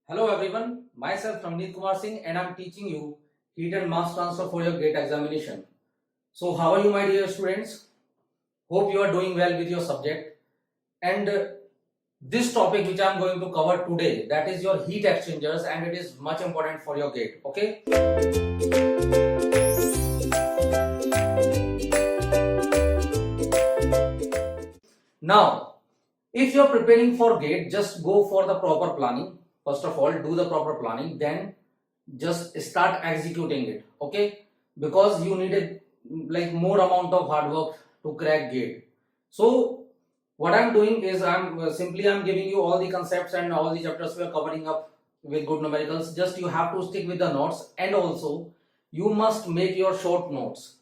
Hello everyone, myself Ramneet Kumar Singh and I am teaching you heat and mass transfer for your GATE examination. So how are you my dear students? Hope you are doing well with your subject and this topic which I am going to cover today, that is your heat exchangers, and it is much important for your GATE. Okay. Now if you are preparing for GATE, just go for the proper planning. First of all, do the proper planning, then just start executing it. Okay, because you need a more amount of hard work to crack GATE. So what I'm doing is I'm giving you all the concepts and all the chapters we are covering up with good numericals. Just you have to stick with the notes, and also you must make your short notes.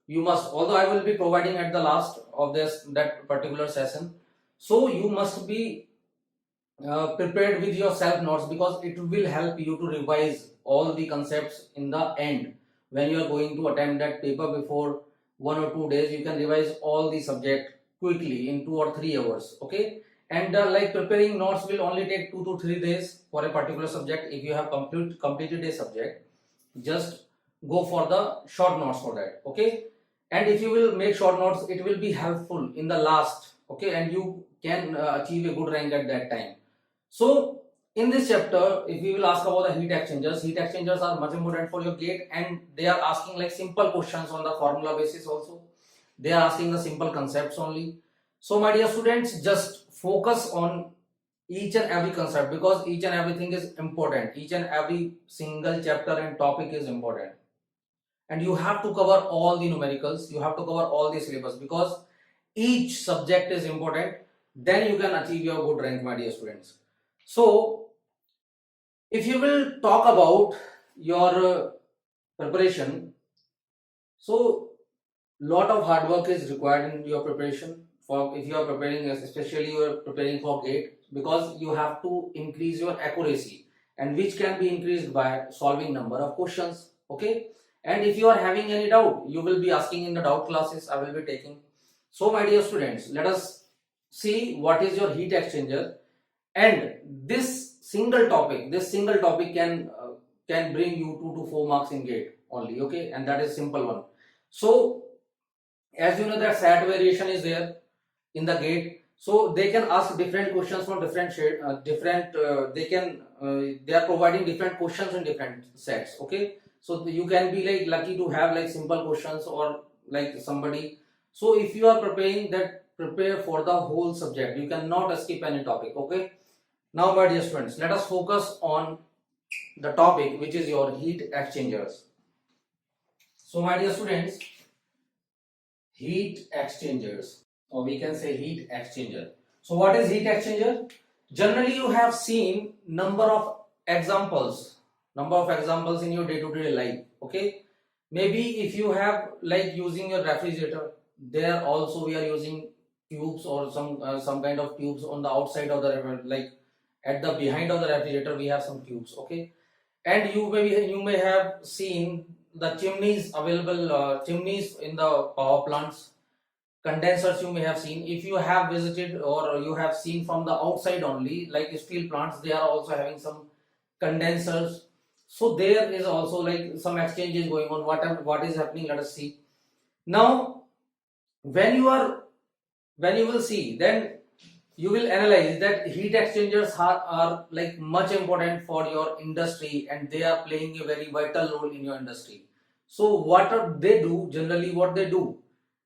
You must, although I will be providing at the last of that particular session, so you must be prepared with your self notes, because it will help you to revise all the concepts in the end. When you are going to attempt that paper before 1 or 2 days, you can revise all the subject quickly in 2 or 3 hours. Okay, and preparing notes will only take 2 to 3 days for a particular subject. If you have completed a subject, just go for the short notes for that. Okay, and if you will make short notes, it will be helpful in the last. Okay, and you can achieve a good rank at that time. So in this chapter, if we will ask about the heat exchangers are much important for your GATE, and they are asking like simple questions on the formula basis also. They are asking the simple concepts only. So my dear students, just focus on each and every concept, because each and everything is important. Each and every single chapter and topic is important. And you have to cover all the numericals, you have to cover all the syllabus, because each subject is important. Then you can achieve your good rank, my dear students. So if you will talk about your preparation, so lot of hard work is required in your preparation. For if you are preparing, especially you are preparing for GATE, because you have to increase your accuracy, and which can be increased by solving number of questions. Okay, and if you are having any doubt, you will be asking in the doubt classes I will be taking. So my dear students, let us see what is your heat exchanger. And this single topic can bring you 2 to 4 marks in GATE only. Okay, and that is simple one. So as you know that SAT variation is there in the GATE, so they can ask different questions from different shade, they are providing different questions in different sets. Okay, so you can be like lucky to have like simple questions or like somebody. So if you are preparing that, prepare for the whole subject, you cannot skip any topic. Okay, now my dear students, let us focus on the topic which is your heat exchangers. So my dear students, heat exchangers, or we can say heat exchanger. So what is heat exchanger? Generally you have seen number of examples in your day-to-day life. Okay, maybe if you have like using your refrigerator, there also we are using tubes or some kind of tubes on the outside of the, like at the behind of the refrigerator we have some tubes. Okay, and you may have seen the chimneys available, chimneys in the power plants. Condensers you may have seen, if you have visited or you have seen from the outside only, like steel plants, they are also having some condensers. So there is also like some exchanges going on. What is happening, let us see. Now when you will see, then you will analyze that heat exchangers are like much important for your industry, and they are playing a very vital role in your industry. So they do, generally what they do,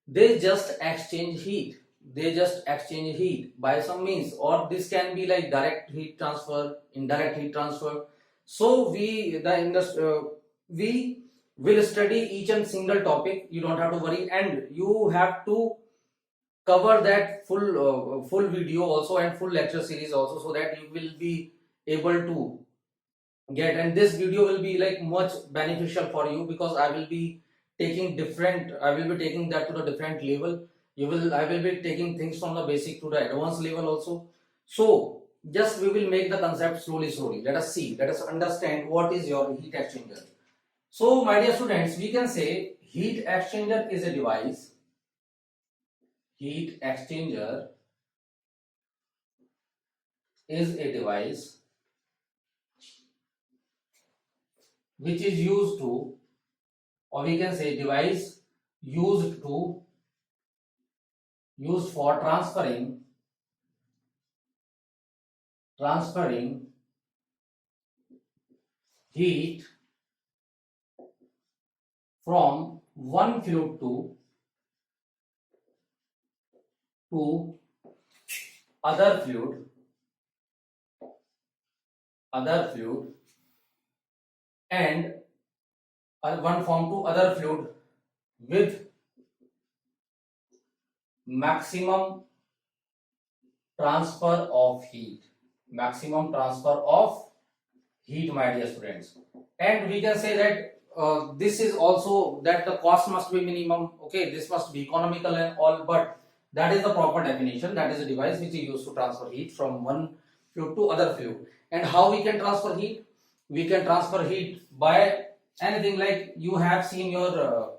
they just exchange heat. They just exchange heat by some means, or this can be like direct heat transfer, indirect heat transfer. So we will study each and single topic, you don't have to worry, and you have to cover that full video also and full lecture series also, so that you will be able to get, and this video will be like much beneficial for you, because I will be taking that to the different level. I will be taking things from the basic to the advanced level also. So just we will make the concept slowly. Let us see, let us understand what is your heat exchanger. So my dear students, we can say heat exchanger is a device. Heat exchanger is a device which is used to, or we can say device used for transferring heat from one fluid to other fluid and one form to other fluid with maximum transfer of heat. Maximum transfer of heat, my dear students. And we can say that this is also that the cost must be minimum. Okay, this must be economical and all, but that is the proper definition. That is a device which is used to transfer heat from one fluid to other fluid. And how we can transfer heat? We can transfer heat by anything, like you have seen your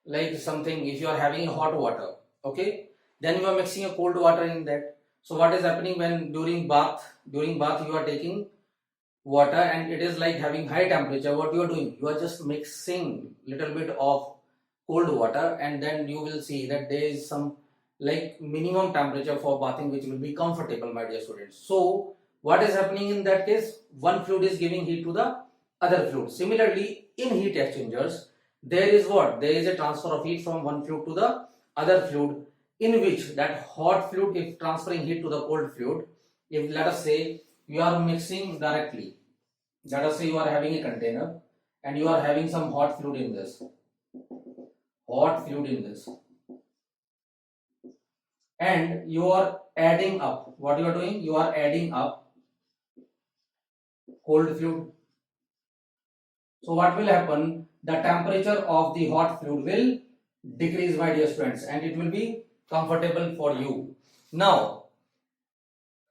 like something, if you are having hot water, okay, then you are mixing a cold water in that. So what is happening when during bath you are taking water and it is like having high temperature, what you are doing, you are just mixing little bit of cold water, and then you will see that there is some like minimum temperature for bathing which will be comfortable, my dear students. So what is happening in that case? One fluid is giving heat to the other fluid. Similarly, in heat exchangers, there is what? There is a transfer of heat from one fluid to the other fluid, in which that hot fluid is transferring heat to the cold fluid. If let us say you are mixing directly, let us say you are having a container and you are having some hot fluid in this, and you are adding up, what you are doing, you are adding up cold fluid. So what will happen? The temperature of the hot fluid will decrease, my dear students, and it will be comfortable for you. Now,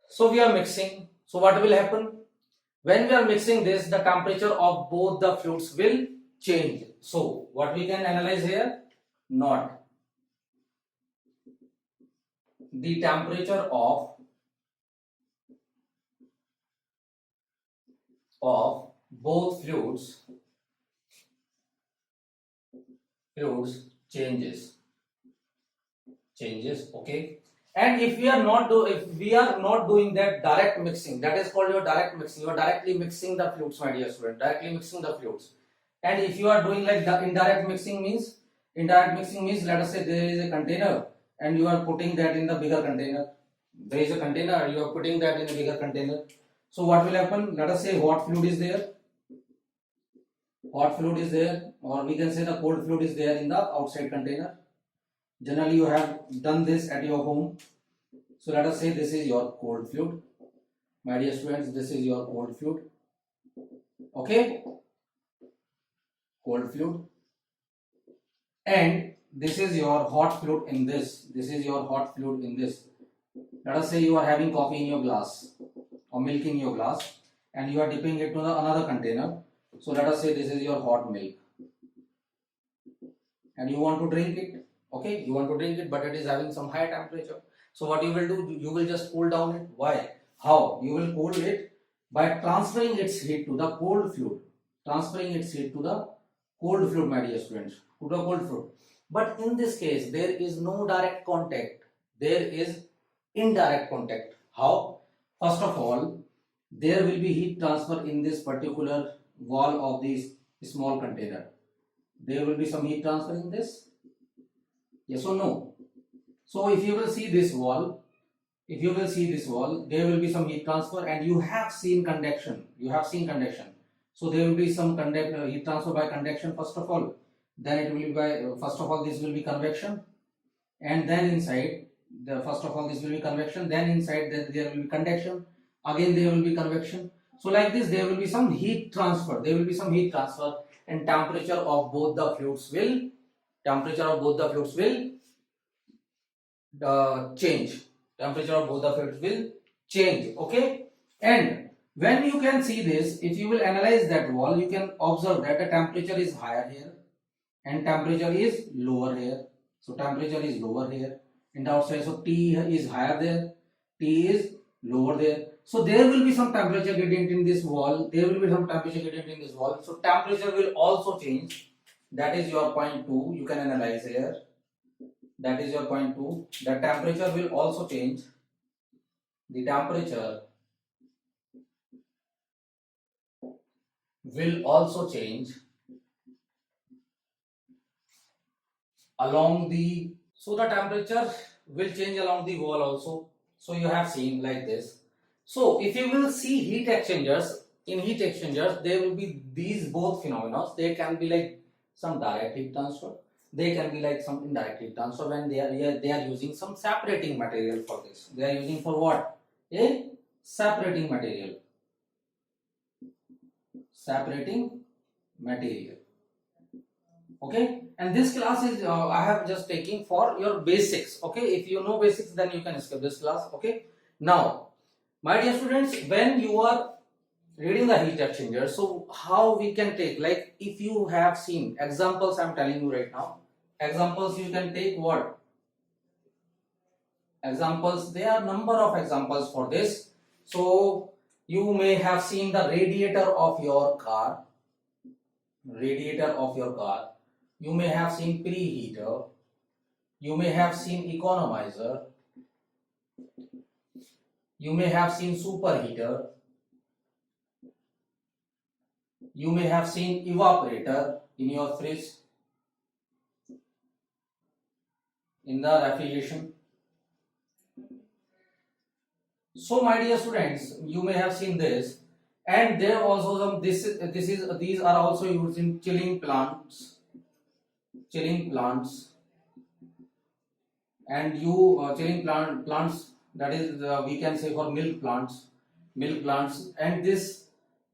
so we are mixing. So what will happen? When we are mixing this, the temperature of both the fluids will change. So what we can analyze here? Not the temperature of both fluids changes, okay. And if we are not doing that direct mixing, that is called your direct mixing, you are directly mixing the fluids, my dear student, directly mixing the fluids. And if you are doing like the indirect mixing means let us say there is a container and you are putting that in the bigger container. There is a container, you are putting that in a bigger container. So what will happen? Let us say hot fluid is there, or we can say the cold fluid is there in the outside container. Generally you have done this at your home. So let us say this is your cold fluid, my dear students, this is your cold fluid, okay, cold fluid, and this is your hot fluid in this, let us say you are having coffee in your glass or milk in your glass and you are dipping it to another container. So let us say this is your hot milk and you want to drink it, okay, but it is having some high temperature. So what you will do, you will just cool down it. Why? How? You will cool it by transferring its heat to the cold fluid, my dear students, to the cold fluid. But in this case, there is no direct contact, there is indirect contact. How? First of all, there will be heat transfer in this particular wall of this small container. There will be some heat transfer in this, yes or no? So if you will see this wall, there will be some heat transfer, and you have seen conduction. So there will be some heat transfer by conduction first of all. Then it will be by first of all this will be convection, and then inside first of all this will be convection. Then inside there will be conduction. Again there will be convection. So like this there will be some heat transfer. And temperature of both the fluids will change. Okay. And when you can see this, if you will analyze that wall, you can observe that the temperature is higher here and temperature is lower here. So temperature is lower here and outside. So T is higher there, T is lower there. So there will be some temperature gradient in this wall. There will be some temperature gradient in this wall. So temperature will also change. That is your point 2. You can analyze here. That is your point 2. The temperature will also change. The temperature will also change along the, so the temperature will change along the wall also. So you have seen like this. So if you will see heat exchangers, in heat exchangers there will be these both phenomena. They can be like some direct heat transfer, they can be like some indirect heat transfer. When they are using some separating material for this. They are using for what? A separating material. Separating material. Okay, and this class is I have just taking for your basics. Okay, if you know basics, then you can skip this class. Okay, now my dear students, when you are reading the heat exchanger, so how we can take, like if you have seen examples, I'm telling you right now, examples you can take what? Examples, there are number of examples for this. So you may have seen the radiator of your car, radiator of your car. You may have seen preheater, you may have seen economizer, you may have seen superheater, you may have seen evaporator in your fridge, in the refrigeration. So my dear students, you may have seen this, and there also some these are also used in chilling plants, and chilling plants, that is we can say for milk plants, and these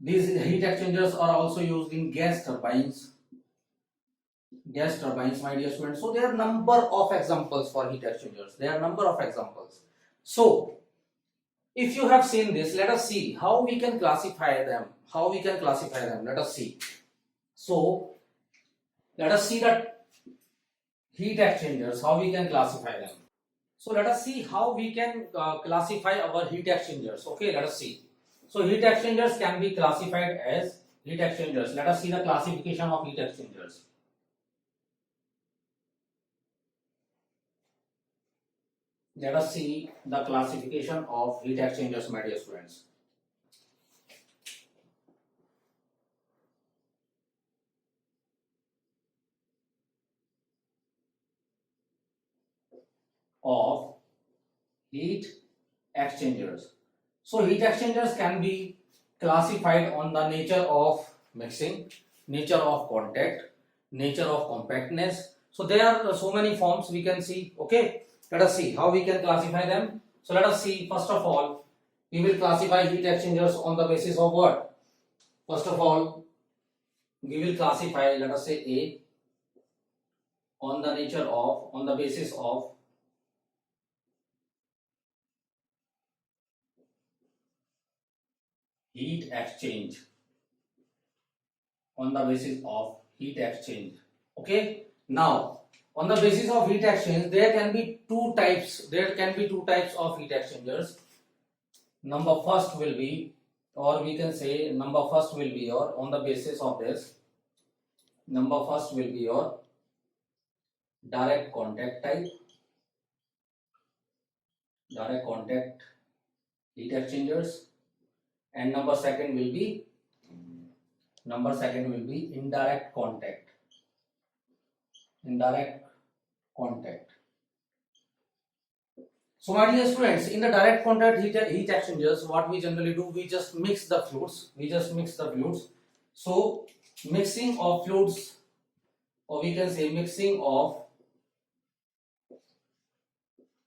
heat exchangers are also used in gas turbines, my dear students. So there are number of examples for heat exchangers, there are number of examples. So if you have seen this, let us see how we can classify them. Let us see. So let us see that heat exchangers, how we can classify them. So let us see how we can classify our heat exchangers. Okay, let us see. So heat exchangers can be classified as heat exchangers. Let us see the classification of heat exchangers. Let us see the classification of heat exchangers, my dear students. Of heat exchangers. So heat exchangers can be classified on the nature of mixing, nature of contact, nature of compactness. So there are so many forms we can see. Okay, let us see how we can classify them. So let us see, first of all, we will classify heat exchangers on the basis of what? First of all, we will classify, let us say A, on the nature of, on the basis of heat exchange, on the basis of heat exchange. Okay, now on the basis of heat exchange, there can be two types of heat exchangers. Number first will be, or we can say number first will be your, on the basis of this, number first will be your direct contact type, direct contact heat exchangers, and number second will be indirect contact, indirect contact. So my dear students, in the direct contact heat exchangers, what we generally do, we just mix the fluids. So mixing of fluids, or we can say mixing of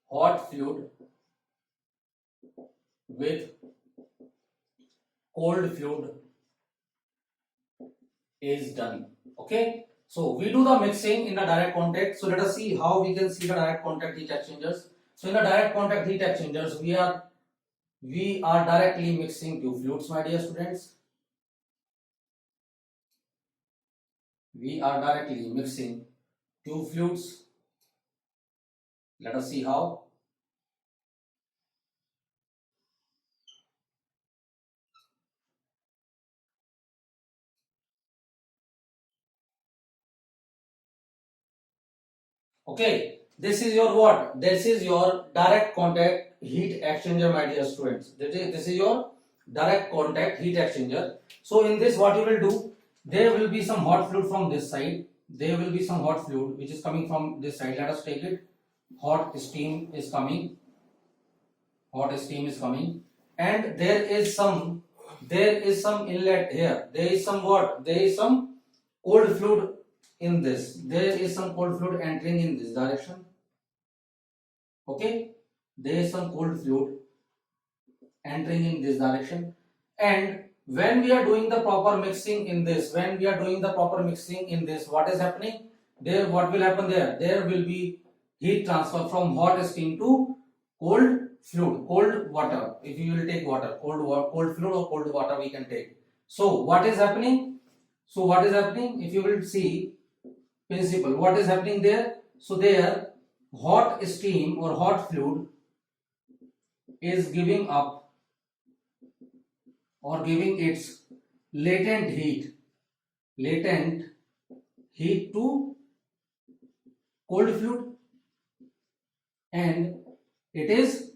hot fluid with cold fluid is done. Okay, so we do the mixing in the direct contact. So let us see how we can see the direct contact heat exchangers. So in the direct contact heat exchangers, we are directly mixing two fluids, my dear students. We are directly mixing two fluids. Let us see how. Okay, this is your what? This is your direct contact heat exchanger, my dear students. This is your direct contact heat exchanger. So in this, what you will do? There will be some hot fluid from this side. There will be some hot fluid which is coming from this side. Let us take it. Hot steam is coming. Hot steam is coming, and there is some inlet here. There is some what? There is some cold fluid in this. There is some cold fluid entering in this direction. Okay, there is some cold fluid entering in this direction, and when we are doing the proper mixing in this, what is happening there? What will happen there? There will be heat transfer from hot steam to cold fluid, cold water. If you will take water, cold fluid or cold water we can take. So what is happening? If you will see principle, what is happening there? So there, hot steam or hot fluid is giving up or giving its latent heat to cold fluid, and it is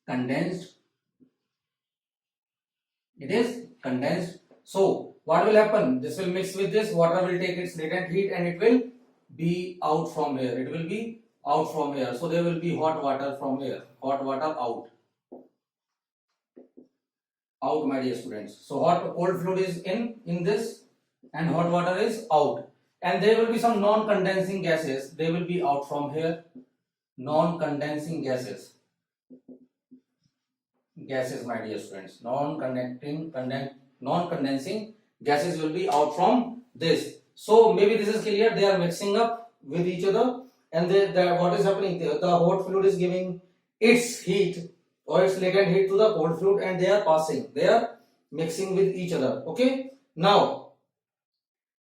condensed. So what will happen? This will mix with this, water will take its latent heat and it will be out from here. So there will be hot water from here, out, my dear students. So cold fluid is in this, and hot water is out, and there will be some non-condensing gases. They will be out from here. Non-condensing gases, my dear students. Non-condensing gases will be out from this. So maybe this is clear. They are mixing up with each other, and what is happening? The hot fluid is giving its heat or its latent heat to the cold fluid, and they are mixing with each other. Okay. Now,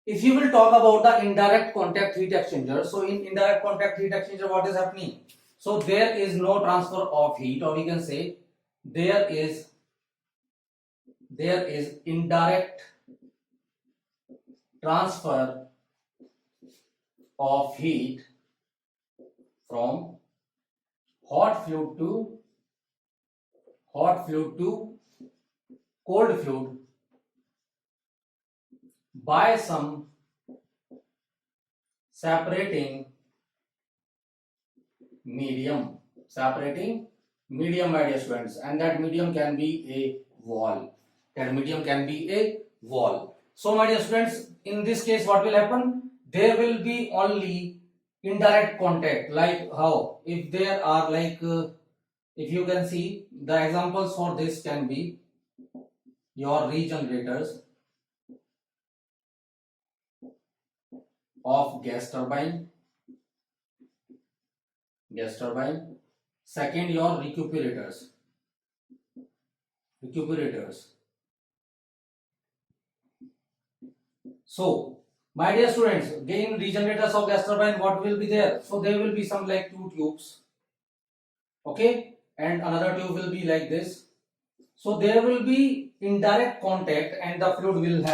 if you will talk about the indirect contact heat exchanger, so in indirect contact heat exchanger, what is happening? So there is no transfer of heat, or we can say there is indirect transfer of heat from hot fluid to cold fluid by some separating medium, my dear students, and that medium can be a wall. So my dear students, in this case, what will happen? There will be only indirect contact. Like how? If there are if you can see, the examples for this can be your regenerators of gas turbine. Second, your recuperators. So my dear students, again, regenerators of gas turbine, what will be there? So there will be some like two tubes, okay, and another tube will be like this. So there will be indirect contact, and the fluid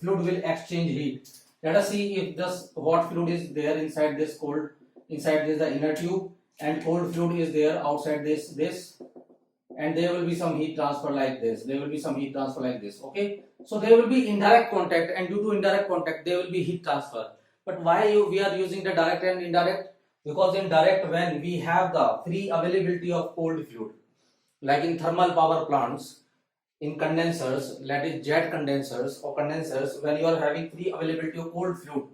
will exchange heat. Let us see if this hot fluid is there inside this the inner tube, and cold fluid is there outside this, and there will be some heat transfer like this. Okay, so there will be indirect contact, and due to indirect contact there will be heat transfer. But why we are using the direct and indirect? Because in direct, when we have the free availability of cold fluid, like in thermal power plants, in condensers, that is jet condensers or condensers, when you are having free availability of cold fluid,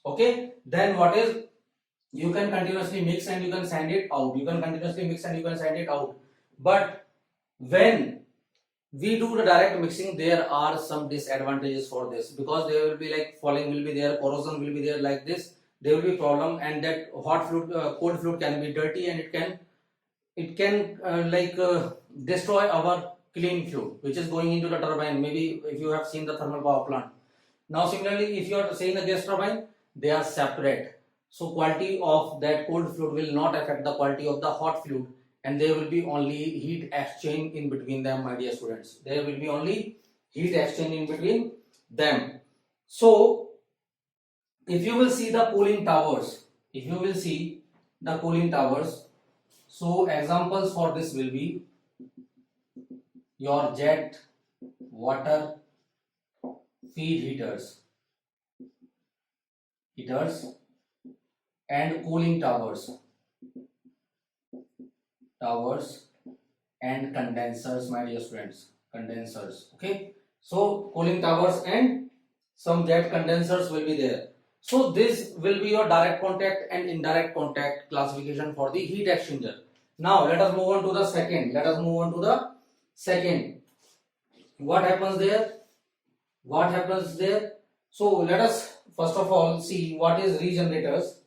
okay, then what is, you can continuously mix and you can send it out. But when we do the direct mixing, there are some disadvantages for this, because there will be like falling will be there, corrosion will be there, like this there will be problem, and that cold fluid can be dirty, and it can destroy our clean fluid which is going into the turbine. Maybe if you have seen the thermal power plant. Now similarly, if you are saying the gas turbine, they are separate, so quality of that cold fluid will not affect the quality of the hot fluid, and there will be only heat exchange in between them, my dear students. So if you will see the cooling towers, if you will see the cooling towers, so examples for this will be your jet, water, feed heaters and cooling towers and condensers, my dear students, condensers. Okay, so cooling towers and some jet condensers will be there. So this will be your direct contact and indirect contact classification for the heat exchanger. Now let us move on to the second. What happens there? So let us first of all see what is regenerators.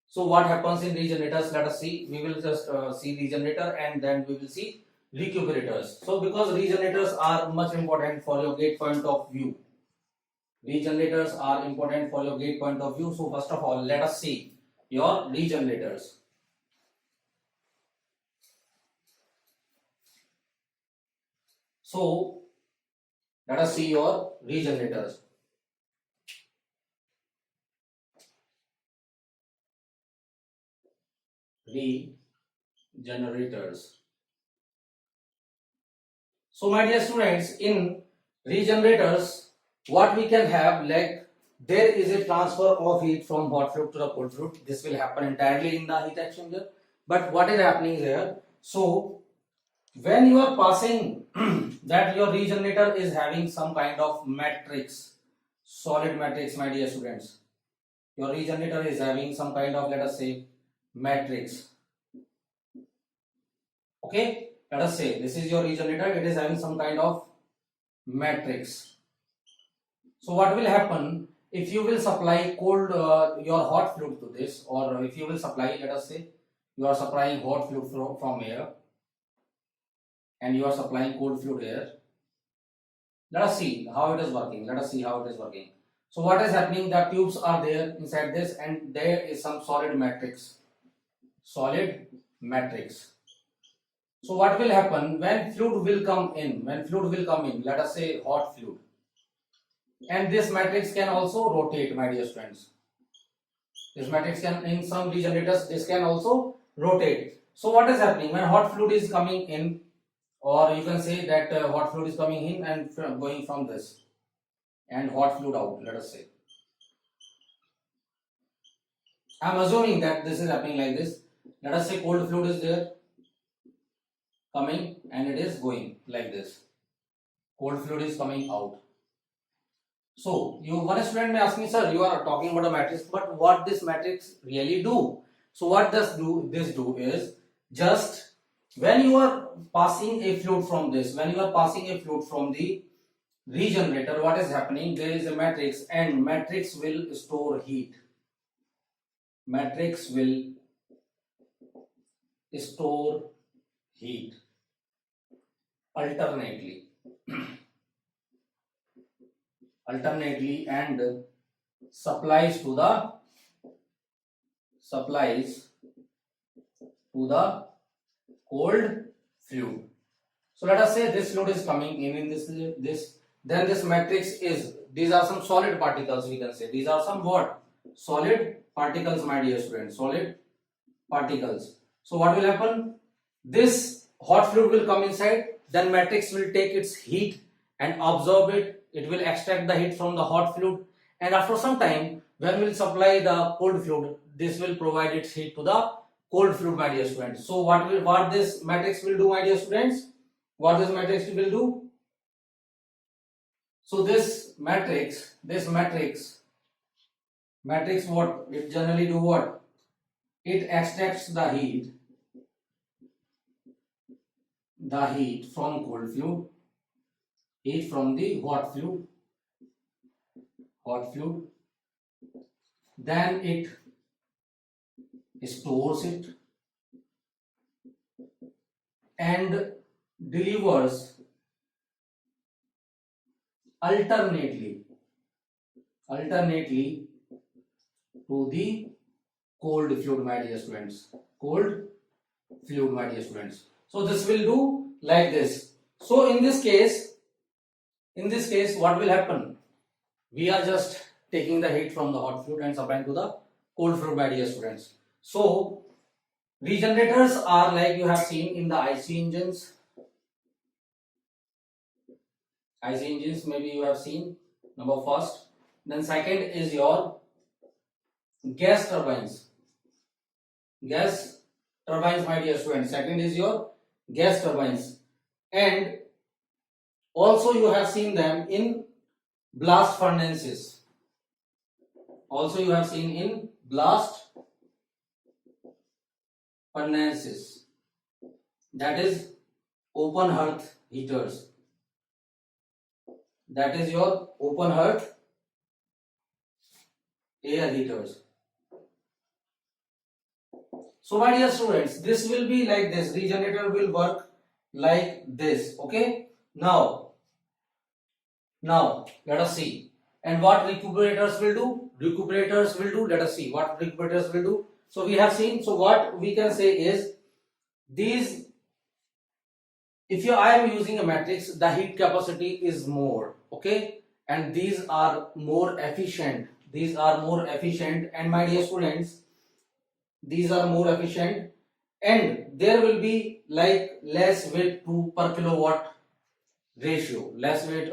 So what happens in regenerators? Let us see. We will just see regenerator and then we will see recuperators. So because regenerators are much important for your gate point of view. Regenerators are important for your gate point of view. So first of all, let us see your regenerators. So let us see your regenerators. Regenerators. So my dear students, in regenerators, what we can have, like there is a transfer of heat from hot fluid to the cold fluid. This will happen entirely in the heat exchanger. But what is happening here? So when you are passing that your regenerator is having some kind of matrix, solid matrix, my dear students. Your regenerator is having some kind of, let us say, matrix. Okay, let us say this is your regenerator, it is having some kind of matrix. So what will happen if you will supply cold your hot fluid to this, or if you will supply, let us say you are supplying hot fluid from here and you are supplying cold fluid here. Let us see how it is working. So what is happening, the tubes are there inside this and there is some solid matrix. So what will happen when fluid will come in, let us say hot fluid, and this matrix can also rotate, my dear friends. This matrix can, in some regenerators, this can also rotate. So what is happening when hot fluid is coming in, or you can say that hot fluid is coming in and going from this, and hot fluid out, let us say. I am assuming that this is happening like this. Let us say cold fluid is there, coming, and it is going like this. Cold fluid is coming out. So one student may ask me, sir, you are talking about a matrix, but what this matrix really do? So what does this do is, just when you are passing a fluid from this, when you are passing a fluid from the regenerator, what is happening? There is a matrix and matrix will store heat. Matrix will store heat alternately and supplies to the cold fluid. So let us say this fluid is coming in this, then this matrix is, these are some solid particles, we can say. These are some what? Solid particles, my dear students, solid particles. So what will happen? This hot fluid will come inside, then matrix will take its heat and absorb it. It will extract the heat from the hot fluid, and after some time, when we will supply the cold fluid, this will provide its heat to the cold fluid, my dear students. So what this matrix will do, my dear students? What this matrix will do? So this matrix, what it generally do, what? It extracts the heat from cold fluid, heat from the hot fluid, then it stores it and delivers alternately to the cold fluid, my dear students. So this will do like this. So in this case, what will happen? We are just taking the heat from the hot fluid and supplying to the cold fluid, my dear students. So regenerators are like you have seen in the IC engines. IC engines maybe you have seen, number first. Then second is your gas turbines. Gas turbines, my dear students. Second is your gas turbines. And also you have seen them in blast furnaces. Also you have seen in blast furnaces. That is open hearth heaters. That is your open hearth air heaters. So my dear students, this will be like this. Regenerator will work like this. Okay. Now let us see. And what recuperators will do? Recuperators will do. Let us see what recuperators will do. So we have seen. So what we can say is these. If I am using a matrix, the heat capacity is more. Okay. And these are more efficient. These are more efficient. And my dear students, these are more efficient. And there will be like less weight to per kilowatt ratio, less weight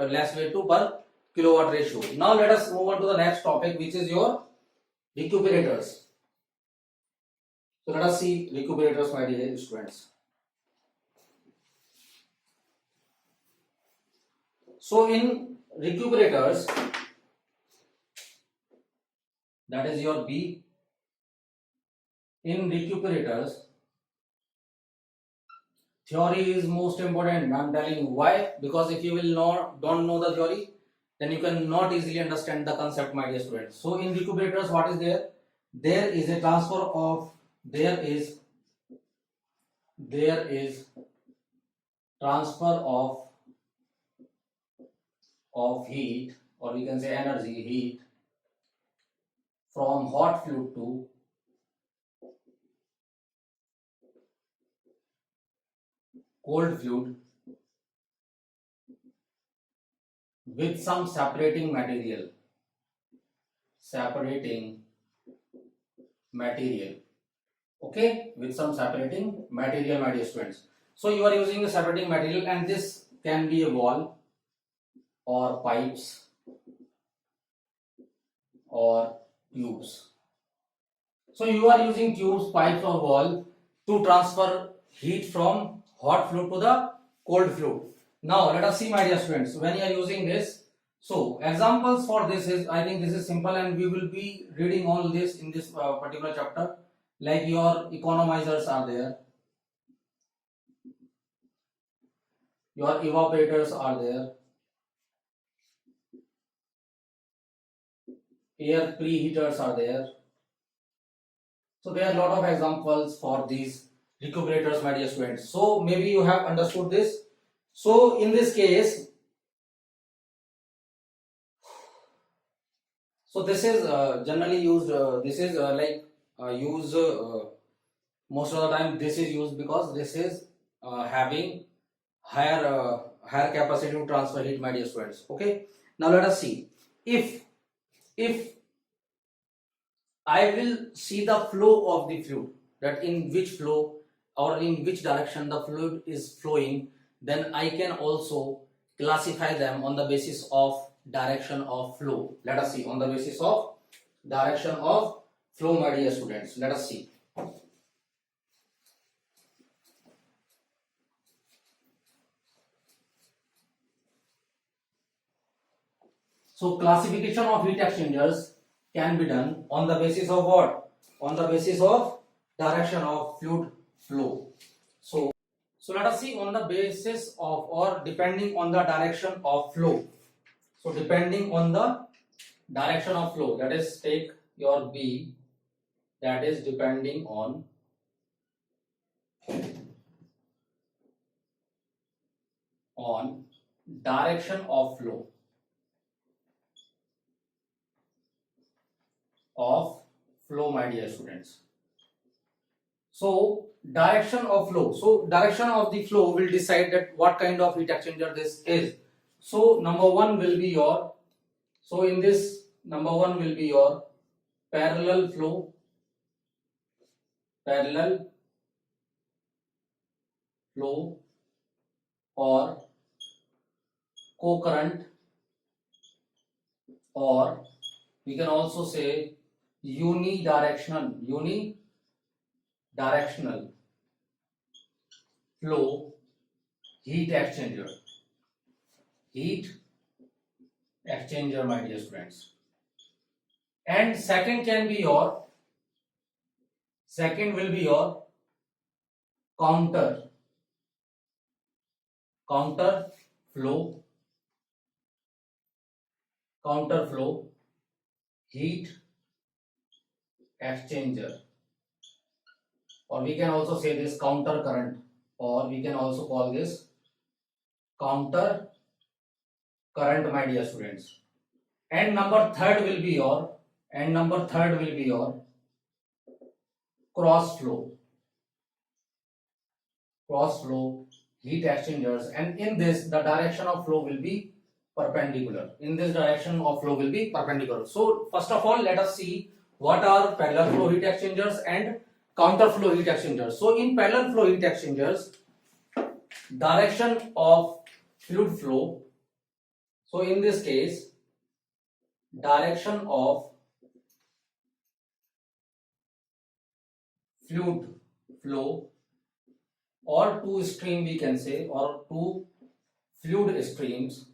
to per kilowatt ratio. Now let us move on to the next topic, which is your recuperators. So let us see recuperators, my dear students. So in recuperators, that is your B. In recuperators, theory is most important. I am telling you why. Because if you will don't know the theory, then you cannot easily understand the concept, my dear students. So in recuperators, what is there? There is a transfer of transfer of heat, or we can say energy, heat, from hot fluid to cold fluid with some separating material. Okay, with some separating material, my dear students. So you are using a separating material, and this can be a wall or pipes or tubes. So you are using tubes, pipes or wall to transfer heat from hot fluid to the cold fluid. Now let us see, my dear students, when you are using this. So examples for this is, I think this is simple, and we will be reading all this in this particular chapter. Like your economizers are there, your evaporators are there, air preheaters are there. So there are a lot of examples for these recuperators, my dear students. So maybe you have understood this. So in this case, so this is generally used, most of the time this is used because this is having higher capacity to transfer heat, my dear students. Okay. Now let us see. If I will see the flow of the fluid, that in which flow or in which direction the fluid is flowing, then I can also classify them on the basis of direction of flow. Let us see, on the basis of direction of flow, my dear students. Let us see. So classification of heat exchangers can be done on the basis of what? On the basis of direction of fluid flow. So let us see on the basis of, or depending on the direction of flow. So depending on the direction of flow, that is, take your B, that is depending on direction of flow my dear students. So direction of flow. So direction of the flow will decide that what kind of heat exchanger this is. So number one will be your, so in this number one will be your parallel flow, parallel flow, or co-current, or we can also say unidirectional flow heat exchanger. Heat exchanger, my dear students. And second will be your counter flow heat exchanger, or we can also say this counter current, or we can also call this counter current, my dear students. And number third will be your cross flow heat exchangers, and in this the direction of flow will be perpendicular. So first of all, let us see what are parallel flow heat exchangers and counter flow heat exchangers. So in parallel flow heat exchangers, direction of fluid flow, so in this case direction of fluid flow, or two stream we can say, or two fluid streams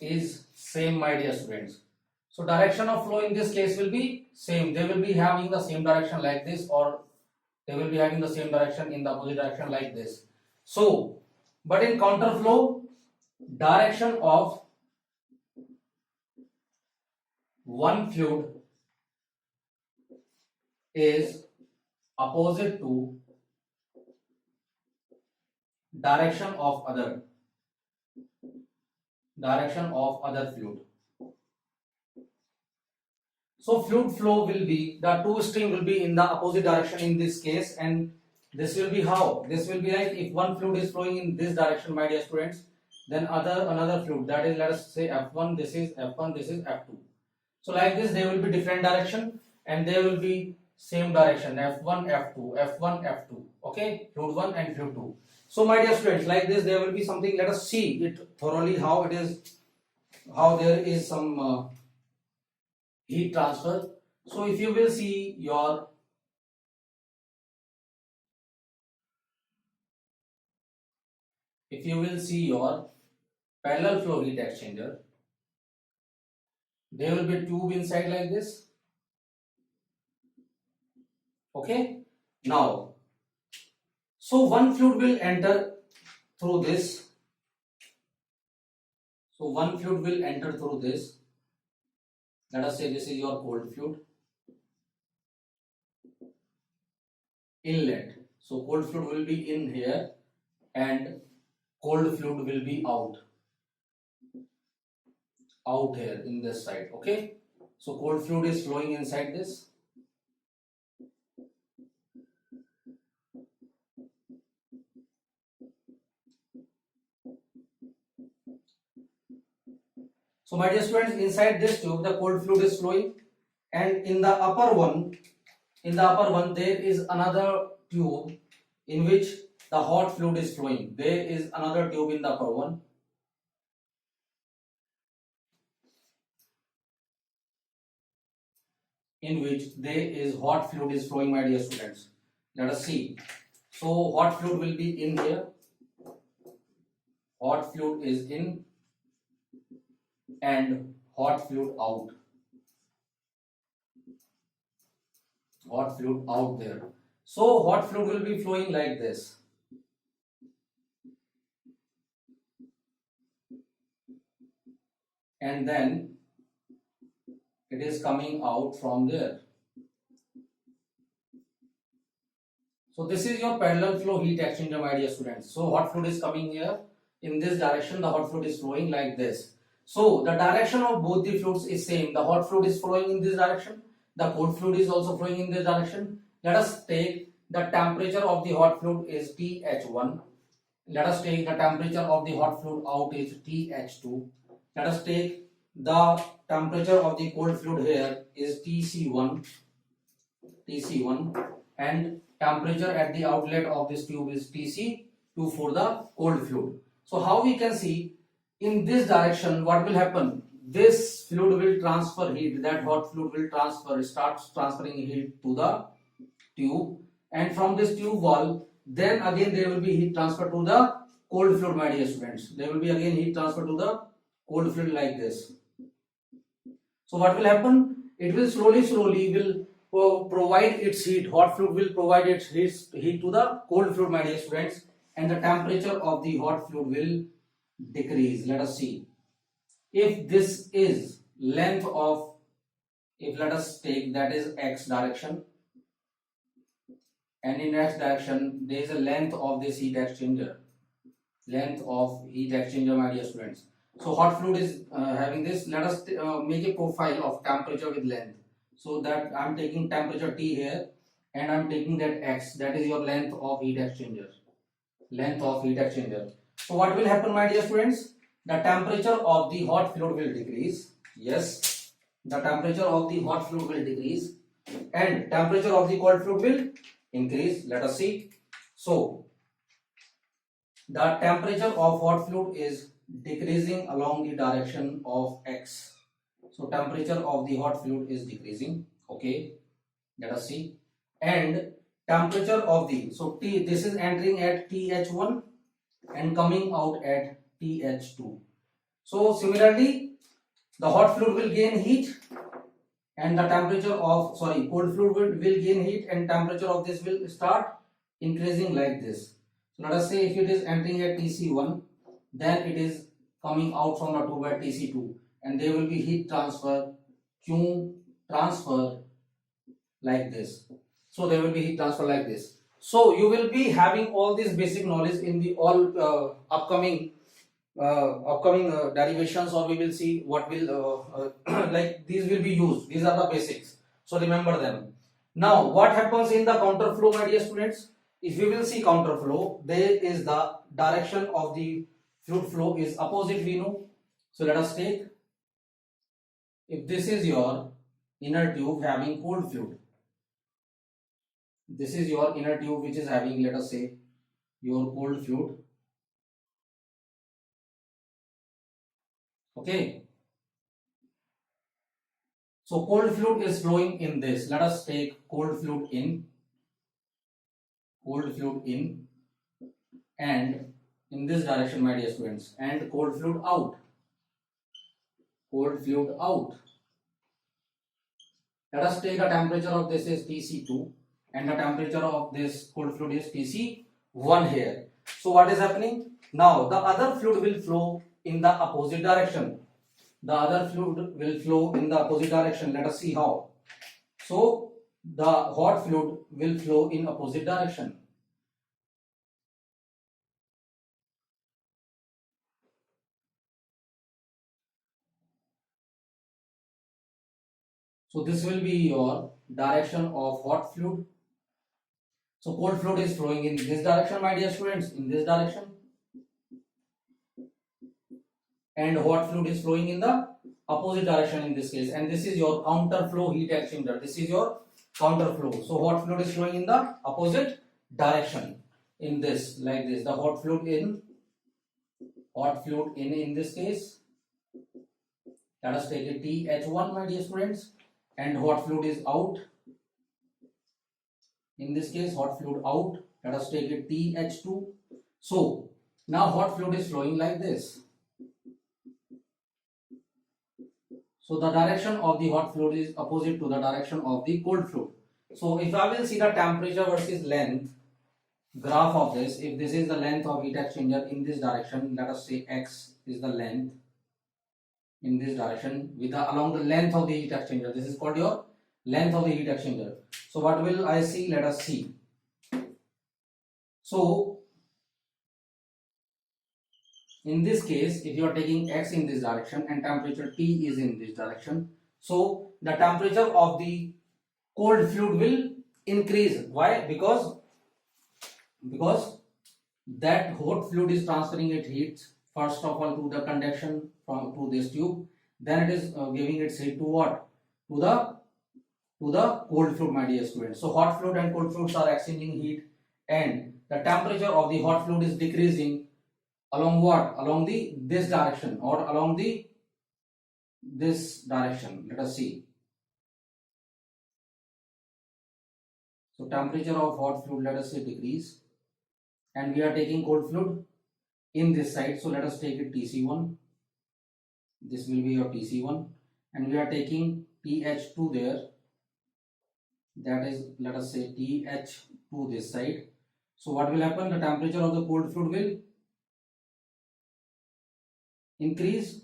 is same, my dear students. So direction of flow in this case will be same. They will be having the same direction like this, or they will be having the same direction in the opposite direction like this. So, but in counter flow, direction of one fluid is opposite to direction of other fluid. So fluid flow will be, the two stream will be in the opposite direction in this case, and this will be how? This will be like, if one fluid is flowing in this direction, my dear students, then another fluid, that is, let us say F1, this is F1, this is F2. So like this, they will be different direction and they will be same direction, F1, F2, F1, F2. Okay, fluid 1 and fluid 2. So my dear students, like this there will be something. Let us see it thoroughly how it is, how there is some heat transfer. So if you will see your parallel flow heat exchanger, there will be a tube inside like this. Okay, now so one fluid will enter through this. Let us say this is your cold fluid inlet. So cold fluid will be in here and cold fluid will be out here in this side. Okay, so cold fluid is flowing inside this. So my dear students, inside this tube the cold fluid is flowing, and in the upper one there is another tube in which the hot fluid is flowing. There is another tube in the upper one. In which there is hot fluid is flowing, my dear students. Let us see. So hot fluid will be in here. Hot fluid is in and hot fluid out. Hot fluid out there. So hot fluid will be flowing like this. And then it is coming out from there. So this is your parallel flow heat exchanger, my dear students. So hot fluid is coming here in this direction. The hot fluid is flowing like this. So the direction of both the fluids is same. The hot fluid is flowing in this direction. The cold fluid is also flowing in this direction. Let us take the temperature of the hot fluid is TH1. Let us take the temperature of the hot fluid out is TH2. Let us take the temperature of the cold fluid here is TC1, and temperature at the outlet of this tube is TC2 for the cold fluid. So how we can see in this direction what will happen? This fluid will transfer heat, that hot fluid will starts transferring heat to the tube, and from this tube wall then again there will be heat transfer to the cold fluid, my dear students. There will be again heat transfer to the cold fluid like this. So what will happen? It will slowly will provide its heat. Hot fluid will provide its heat to the cold fluid, my dear students, and the temperature of the hot fluid will decrease. Let us see. If this is length of, if let us take that is x direction, and in x direction there is a length of this heat exchanger. Length of heat exchanger, my dear students. So hot fluid is having this. Let us make a profile of temperature with length. So that I am taking temperature T here, and I am taking that x, that is your length of heat exchanger. Length of heat exchanger. So what will happen, my dear students? The temperature of the hot fluid will decrease. Yes, the temperature of the hot fluid will decrease, and temperature of the cold fluid will increase. Let us see. So the temperature of hot fluid is decreasing along the direction of x. So temperature of the hot fluid is decreasing. Okay, let us see. And temperature of the, so T, this is entering at TH1 and coming out at TH2. So similarly the hot fluid will gain heat, and the temperature of, sorry, cold fluid will gain heat, and temperature of this will start increasing like this. So let us say if it is entering at TC1, then it is coming out from the tube at TC2, and there will be heat transfer, Q transfer like this. So there will be heat transfer like this. So you will be having all this basic knowledge in the all upcoming derivations, or we will see what will like these will be used. These are the basics, so remember them. Now what happens in the counter flow, my dear students? If we will see counter flow, there is the direction of the fluid flow is opposite, we know. So let us take, if this is your inner tube having cold fluid, this is your inner tube which is having, let us say, your cold fluid. Okay, so cold fluid is flowing in this. Let us take cold fluid in, and in this direction, my dear students, and cold fluid out, Let us take a temperature of this is TC2, and the temperature of this cold fluid is TC1 here. So what is happening? Now the other fluid will flow in the opposite direction. Let us see how. So the hot fluid will flow in opposite direction. So this will be your direction of hot fluid. So cold fluid is flowing in this direction, my dear students, in this direction, and hot fluid is flowing in the opposite direction in this case, and this is your counter flow heat exchanger. This is your counter flow. So hot fluid is flowing in the opposite direction in this, like this. The hot fluid in this case, let us take it TH1, my dear students, and hot fluid is out. In this case, hot fluid out. Let us take it TH2. So now hot fluid is flowing like this. So the direction of the hot fluid is opposite to the direction of the cold fluid. So if I will see the temperature versus length graph of this, if this is the length of heat exchanger in this direction, let us say x is the length in this direction with along the length of the heat exchanger. This is called your length of the heat exchanger. So what will I see? Let us see. So in this case, if you are taking x in this direction and temperature T is in this direction, so the temperature of the cold fluid will increase. Why? Because that hot fluid is transferring its heat first of all to the conduction to this tube, then it is giving its heat to what? To the cold fluid, my dear students. So hot fluid and cold fluids are exchanging heat, and the temperature of the hot fluid is decreasing along what? Along the this direction, or along the this direction. Let us see. So temperature of hot fluid, let us say, decrease, and we are taking cold fluid in this side. So let us take it Tc1. This will be your Tc1, and we are taking TH2 there. That is, let us say, TH2 this side. So what will happen? The temperature of the cold fluid will increase,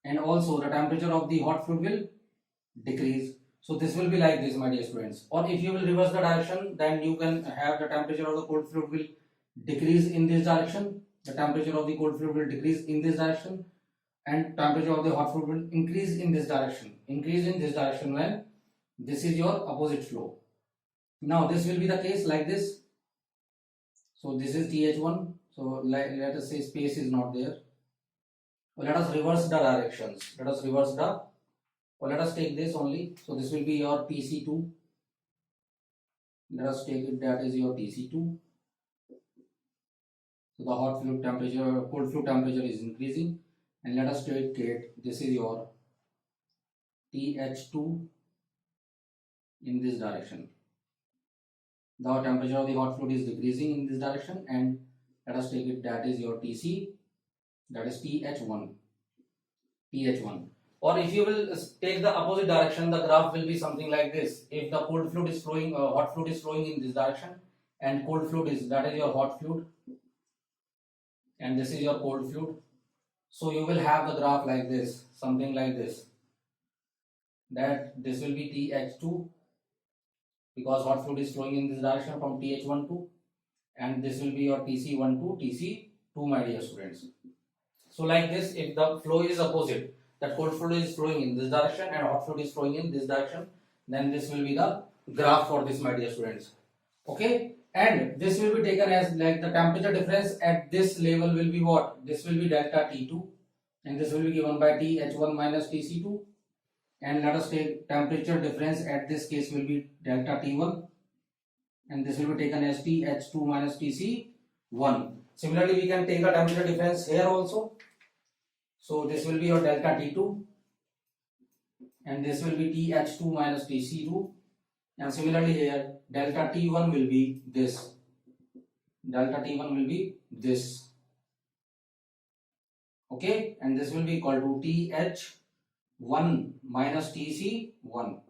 and also the temperature of the hot fluid will decrease. So this will be like this, my dear students. Or if you will reverse the direction, then you can have the temperature of the cold fluid will decrease in this direction. The temperature of the cold fluid will decrease in this direction, and temperature of the hot fluid will increase in this direction. Increase in this direction when this is your opposite flow. Now this will be the case like this. So this is TH1. So let us say space is not there. So let us reverse the directions. Let us reverse the, or let us take this only. So this will be your Tc2. Let us take it, that is your Tc2. So the hot fluid temperature, cold fluid temperature is increasing, and let us take it, this is your TH2 in this direction. The temperature of the hot fluid is decreasing in this direction, and let us take it, that is your Tc, that is TH1. TH1. Or if you will take the opposite direction, the graph will be something like this. If the cold fluid is flowing, hot fluid is flowing in this direction, and cold fluid is, that is your hot fluid, and this is your cold fluid. So you will have the graph like this, something like this. That this will be TH2, because hot fluid is flowing in this direction from TH12, and this will be your TC12, TC2, my dear students. So like this, if the flow is opposite, that cold fluid is flowing in this direction and hot fluid is flowing in this direction, then this will be the graph for this, my dear students. Okay, and this will be taken as like the temperature difference at this level will be what? This will be delta T2, and this will be given by TH1 minus TC2, and let us take temperature difference at this case will be delta T1, and this will be taken as TH2 minus TC1. Similarly, we can take a temperature difference here also. So this will be your delta T2, and this will be TH2 minus TC2, and similarly here delta T1 will be this. Delta T1 will be this. Okay, and this will be equal to TH1 minus TC1.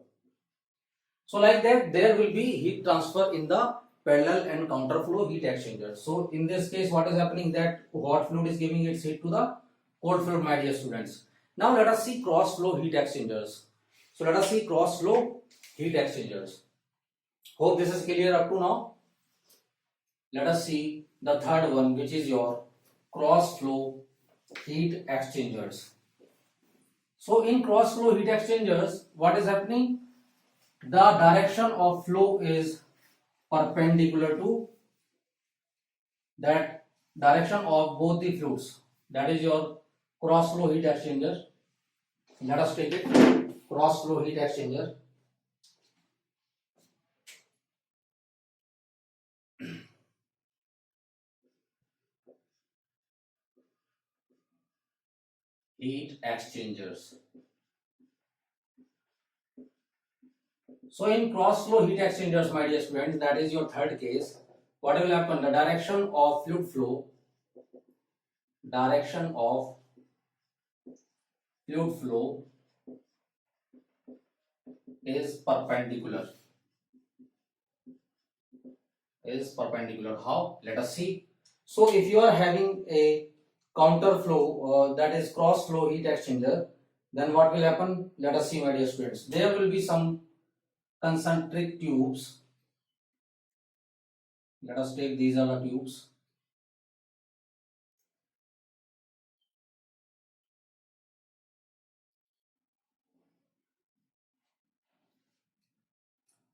So like that, there will be heat transfer in the parallel and counter flow heat exchanger. So in this case, what is happening, that hot fluid is giving its heat to the cold fluid, my dear students. Now let us see cross flow heat exchangers. So let us see cross flow heat exchangers. Hope this is clear up to now. Let us see the third one, which is your cross flow heat exchangers. So in cross flow heat exchangers, what is happening? The direction of flow is perpendicular to that direction of both the fluids. That is your cross flow heat exchanger. Let us take it, cross flow heat exchanger. Heat exchangers. So in cross flow heat exchangers, my dear students, that is your third case. What will happen? The direction of fluid flow, direction of fluid flow is perpendicular. Is perpendicular. How? Let us see. So if you are having a counter flow, that is cross flow heat exchanger, then what will happen? Let us see, my dear students. There will be some concentric tubes. Let us take, these are the tubes.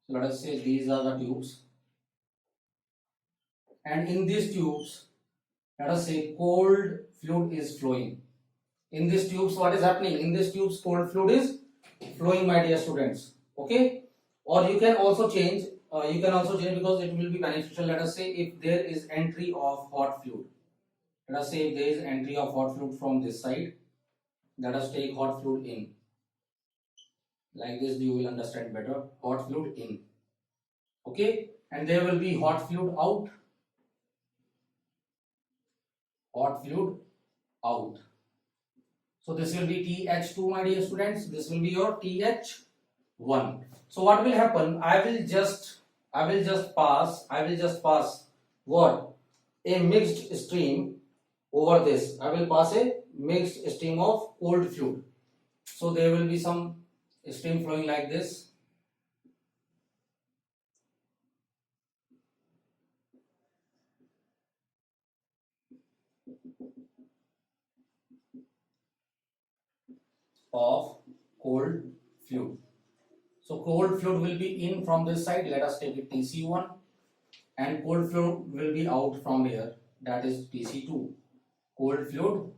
So let us say these are the tubes, and in these tubes, let us say cold fluid is flowing. in these tubes what is happening? In these tubes cold fluid is flowing, my dear students. Okay, or you can also change, because it will be beneficial. Let us say if there is entry of hot fluid, let us say if there is entry of hot fluid from this side, let us take hot fluid in, like this you will understand better. Hot fluid in, okay, and there will be hot fluid out, hot fluid out. So this will be TH2, my dear students. This will be your TH1. So what will happen? I will just pass what? A mixed stream over this. I will pass a mixed stream of cold fluid. So there will be some stream flowing like this. Of cold fluid. So cold fluid will be in from this side. Let us take it TC1, and cold fluid will be out from here. That is TC2. Cold fluid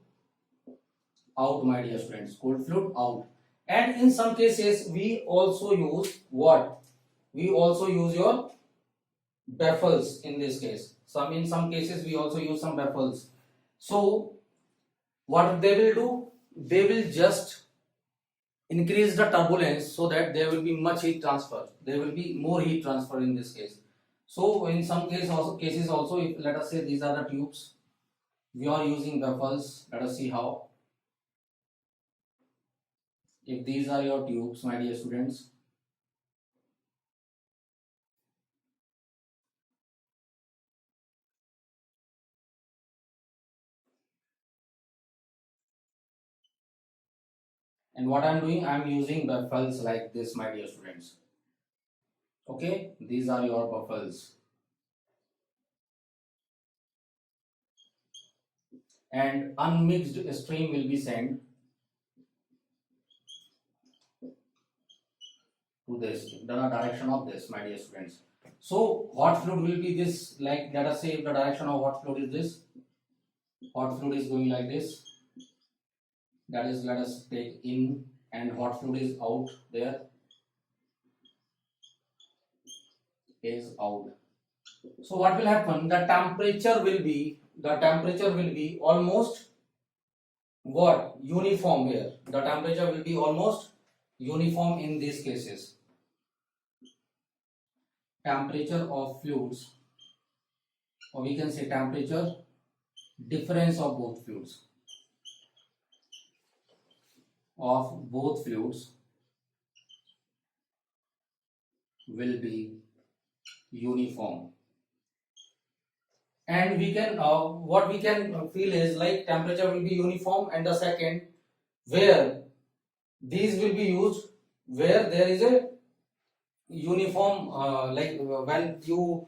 out, my dear students. Cold fluid out. And in some cases we also use what? We also use your baffles in this case. In some cases we also use some baffles. So what they will do? They will just increase the turbulence so that there will be much heat transfer. There will be more heat transfer in this case. So in some cases also, if let us say these are the tubes, we are using baffles. Let us see how. If these are your tubes, my dear students, and what I am doing, I am using baffles like this, my dear students. Okay, these are your baffles, and unmixed stream will be sent to this, the direction of this, my dear students. So hot fluid will be this, like let us say if the direction of hot fluid is this, hot fluid is going like this, that is, let us take in, and hot fluid is out, there is out. So what will happen? The temperature will be almost what? Uniform here. The temperature will be almost uniform in these cases. Temperature of fluids, or we can say temperature difference of both fluids, will be uniform. And we can what we can feel is like temperature will be uniform, and the second, where these will be used where there is a uniform, when you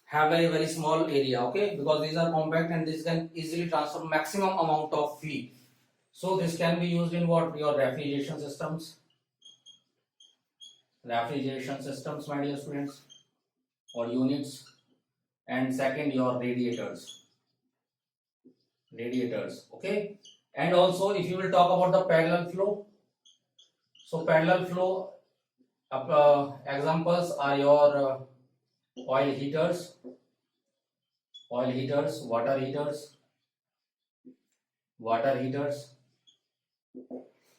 have a very small area, okay, because these are compact and this can easily transfer maximum amount of heat. So this can be used in what? Your refrigeration systems, my dear students, or units. And second, your radiators, okay. And also if you will talk about the parallel flow, so parallel flow examples are your oil heaters, water heaters,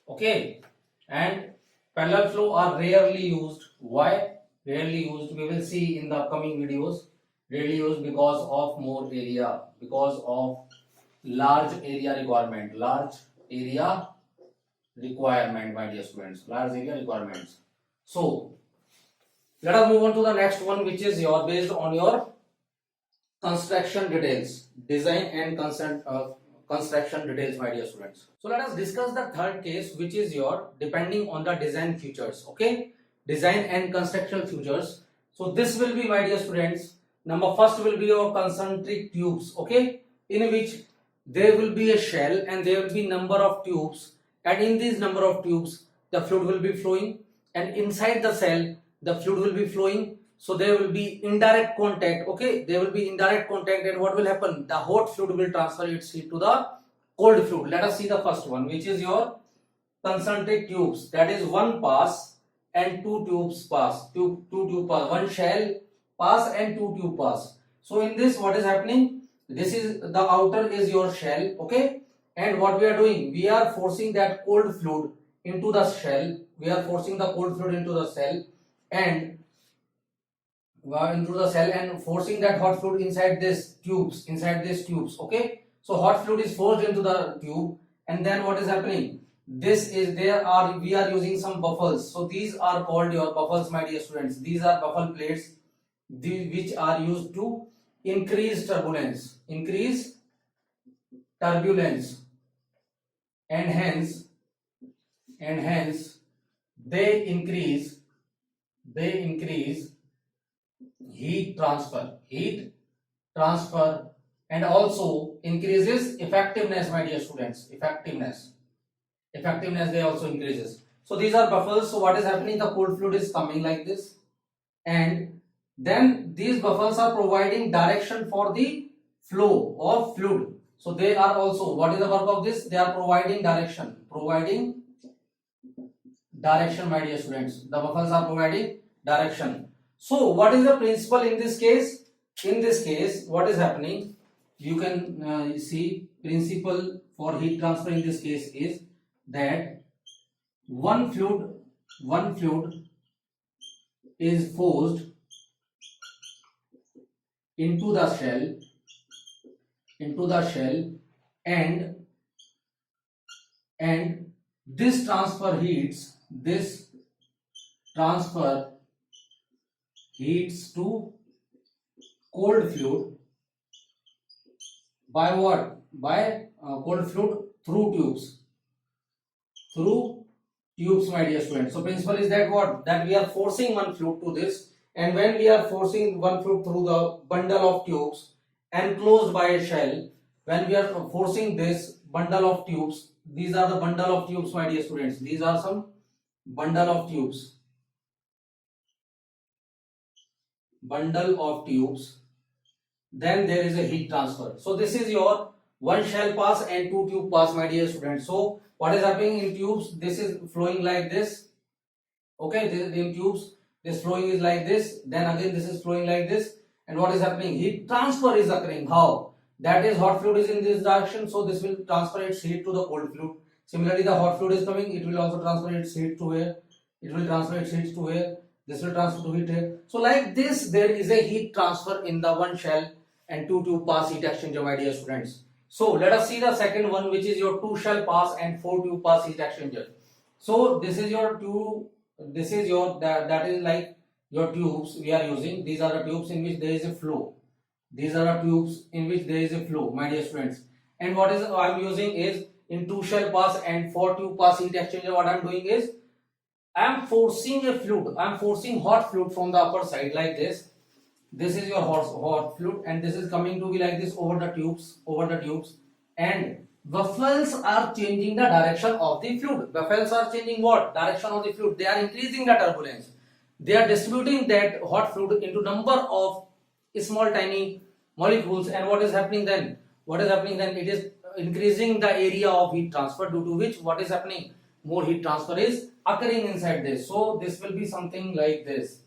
okay. And parallel flow are rarely used. Why rarely used? We will see in the upcoming videos. Rarely used because of more area, because of large area requirement, my dear students, large area requirements. So let us move on to the next one, which is your based on your construction details, design and construction details, my dear students. So let us discuss the third case, which is your depending on the design features, okay, design and construction features. So this will be, my dear students, number first will be your concentric tubes, okay, in which there will be a shell and there will be number of tubes, and in these number of tubes the fluid will be flowing, and inside the cell the fluid will be flowing. So there will be indirect contact, okay, there will be indirect contact, and what will happen? The hot fluid will transfer its heat to the cold fluid. Let us see the first one, which is your concentric tubes. That is one pass and two tubes pass. Two tube pass. One shell pass and two tube pass. So in this, what is happening? This is the outer is your shell, okay? And what we are doing? We are forcing that cold fluid into the shell. We are forcing the cold fluid into the cell and forcing that hot fluid inside this tubes, okay? So hot fluid is forced into the tube, and then what is happening? We are using some buffles. So these are called your buffles, my dear students. These are buffle plates, which are used to increase turbulence, and hence they increase heat transfer, and also increases effectiveness, my dear students. Effectiveness they also increases. So these are buffers. So what is happening? The cold fluid is coming like this, and then these buffers are providing direction for the flow of fluid. So they are also, what is the work of this? They are providing direction, my dear students. The buffers are providing direction. So what is the principle in this case? In this case, what is happening? You can see principle for heat transfer in this case is that one fluid is forced into the shell, and this transfer heats to cold fluid by what? By cold fluid through tubes, my dear students. So principle is that what? That we are forcing one fluid to this, and when we are forcing one fluid through the bundle of tubes enclosed by a shell, when we are forcing this bundle of tubes, these are the bundle of tubes, my dear students. These are some bundle of tubes. Then there is a heat transfer. So this is your one shell pass and two tube pass, my dear students. So what is happening in tubes? This is flowing like this, okay? In tubes, this flowing is like this, then again this is flowing like this, and what is happening? Heat transfer is occurring. How? That is, hot fluid is in this direction, so this will transfer its heat to the cold fluid. Similarly, the hot fluid is coming, it will also transfer its heat to here, this will transfer to heat here. So like this, there is a heat transfer in the one shell and two tube pass heat exchanger, my dear students. So let us see the second one, which is your two shell pass and four tube pass heat exchanger. So this is your that is like your tubes we are using. These are the tubes in which there is a flow. My dear students. And what is I am using is, in two shell pass and four tube pass heat exchanger, what I am doing is I am forcing hot fluid from the upper side like this. This is your hot fluid, and this is coming to be like this over the tubes, and buffels are changing the direction of the fluid. Buffels are changing what? Direction of the fluid. They are increasing the turbulence. They are distributing that hot fluid into number of small tiny molecules, and what is happening then? It is increasing the area of heat transfer, due to which what is happening? More heat transfer is occurring inside this. So this will be something like this.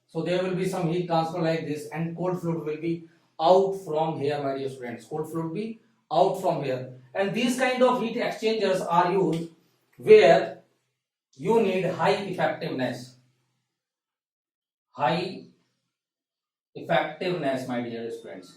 So there will be some heat transfer like this, and cold fluid will be out from here, my dear students. Cold fluid will be out from here. And these kind of heat exchangers are used where you need high effectiveness, my dear students.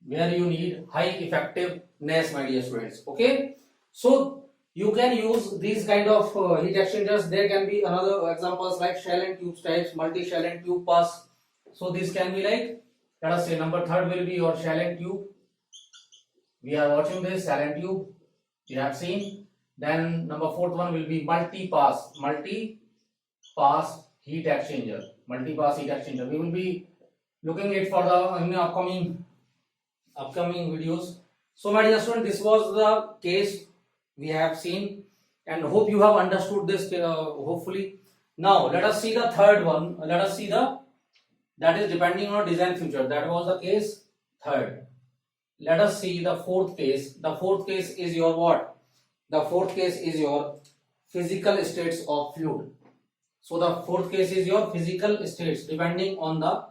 Where you need high effectiveness, my dear students. Okay. So you can use these kind of heat exchangers. There can be another examples like shell and tube types, multi-shell and tube pass. So this can be like, let us say number third will be your shell and tube. We are watching this shell and tube. We have seen. Then number fourth one will be multi-pass heat exchanger. We will be looking at for the in the upcoming videos. So my dear student, this was the case we have seen, and hope you have understood this hopefully. Now let us see the third one. Let us see that is depending on design feature. That was the case third. let us see the fourth case. The fourth case is your what? The fourth case is your physical states of fluid. So the fourth case is your physical states, depending on the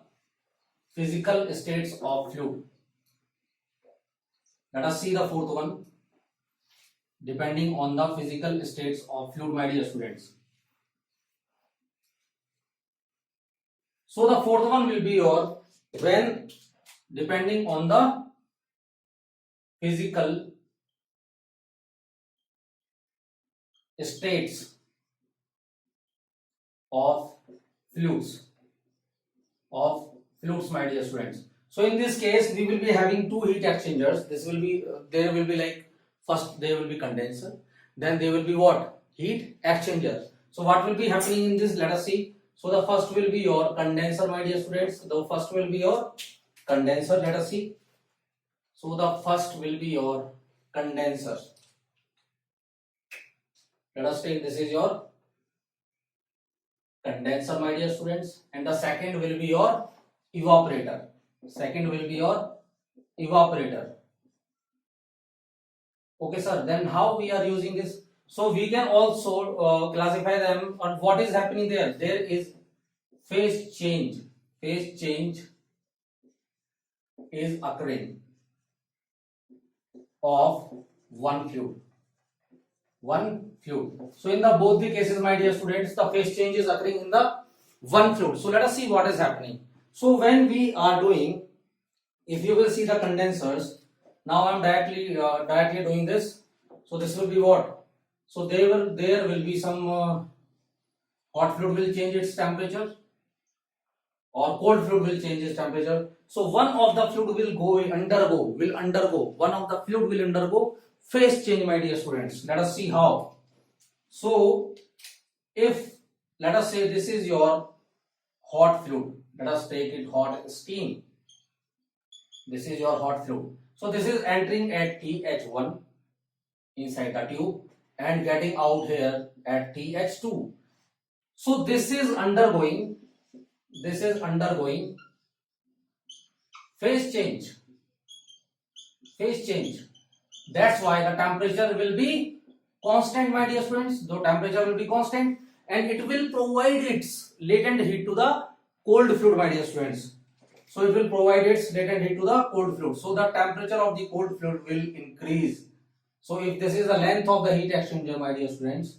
physical states of fluid. Let us see the fourth one, depending on the physical states of fluid, my dear students. So the fourth one will be your when depending on the physical states of fluids, my dear students. So in this case we will be having two heat exchangers. This will be there will be like, first there will be condenser, then there will be what? Heat exchanger. So what will be happening in this? Let us see. So the first will be your condenser, my dear students. The first will be your condenser. Let us see. So the first will be your condenser. Let us take, this is your condenser, my dear students, and the second will be your evaporator. Second will be your evaporator. Okay, sir. Then how we are using this? So we can also classify them on what is happening there. There is phase change. Phase change is occurring of one fluid. One fluid. So in the both the cases, my dear students, the phase change is occurring in the one fluid. So let us see what is happening. So when we are doing, if you will see the condensers, now I am directly doing this. So this will be what? So there will be some hot fluid will change its temperature, or cold fluid will change its temperature. So one of the fluid will undergo one of the fluid will undergo phase change, my dear students. Let us see how. So if let us say this is your hot fluid, let us take it hot steam. This is your hot fluid. So this is entering at TH1 inside the tube and getting out here at TH2. So this is undergoing phase change. That's why the temperature will be constant, my dear students. The temperature will be constant and it will provide its latent heat to the cold fluid, my dear students. So it will provide its latent heat to the cold fluid. So the temperature of the cold fluid will increase. So if this is the length of the heat exchanger, my dear students,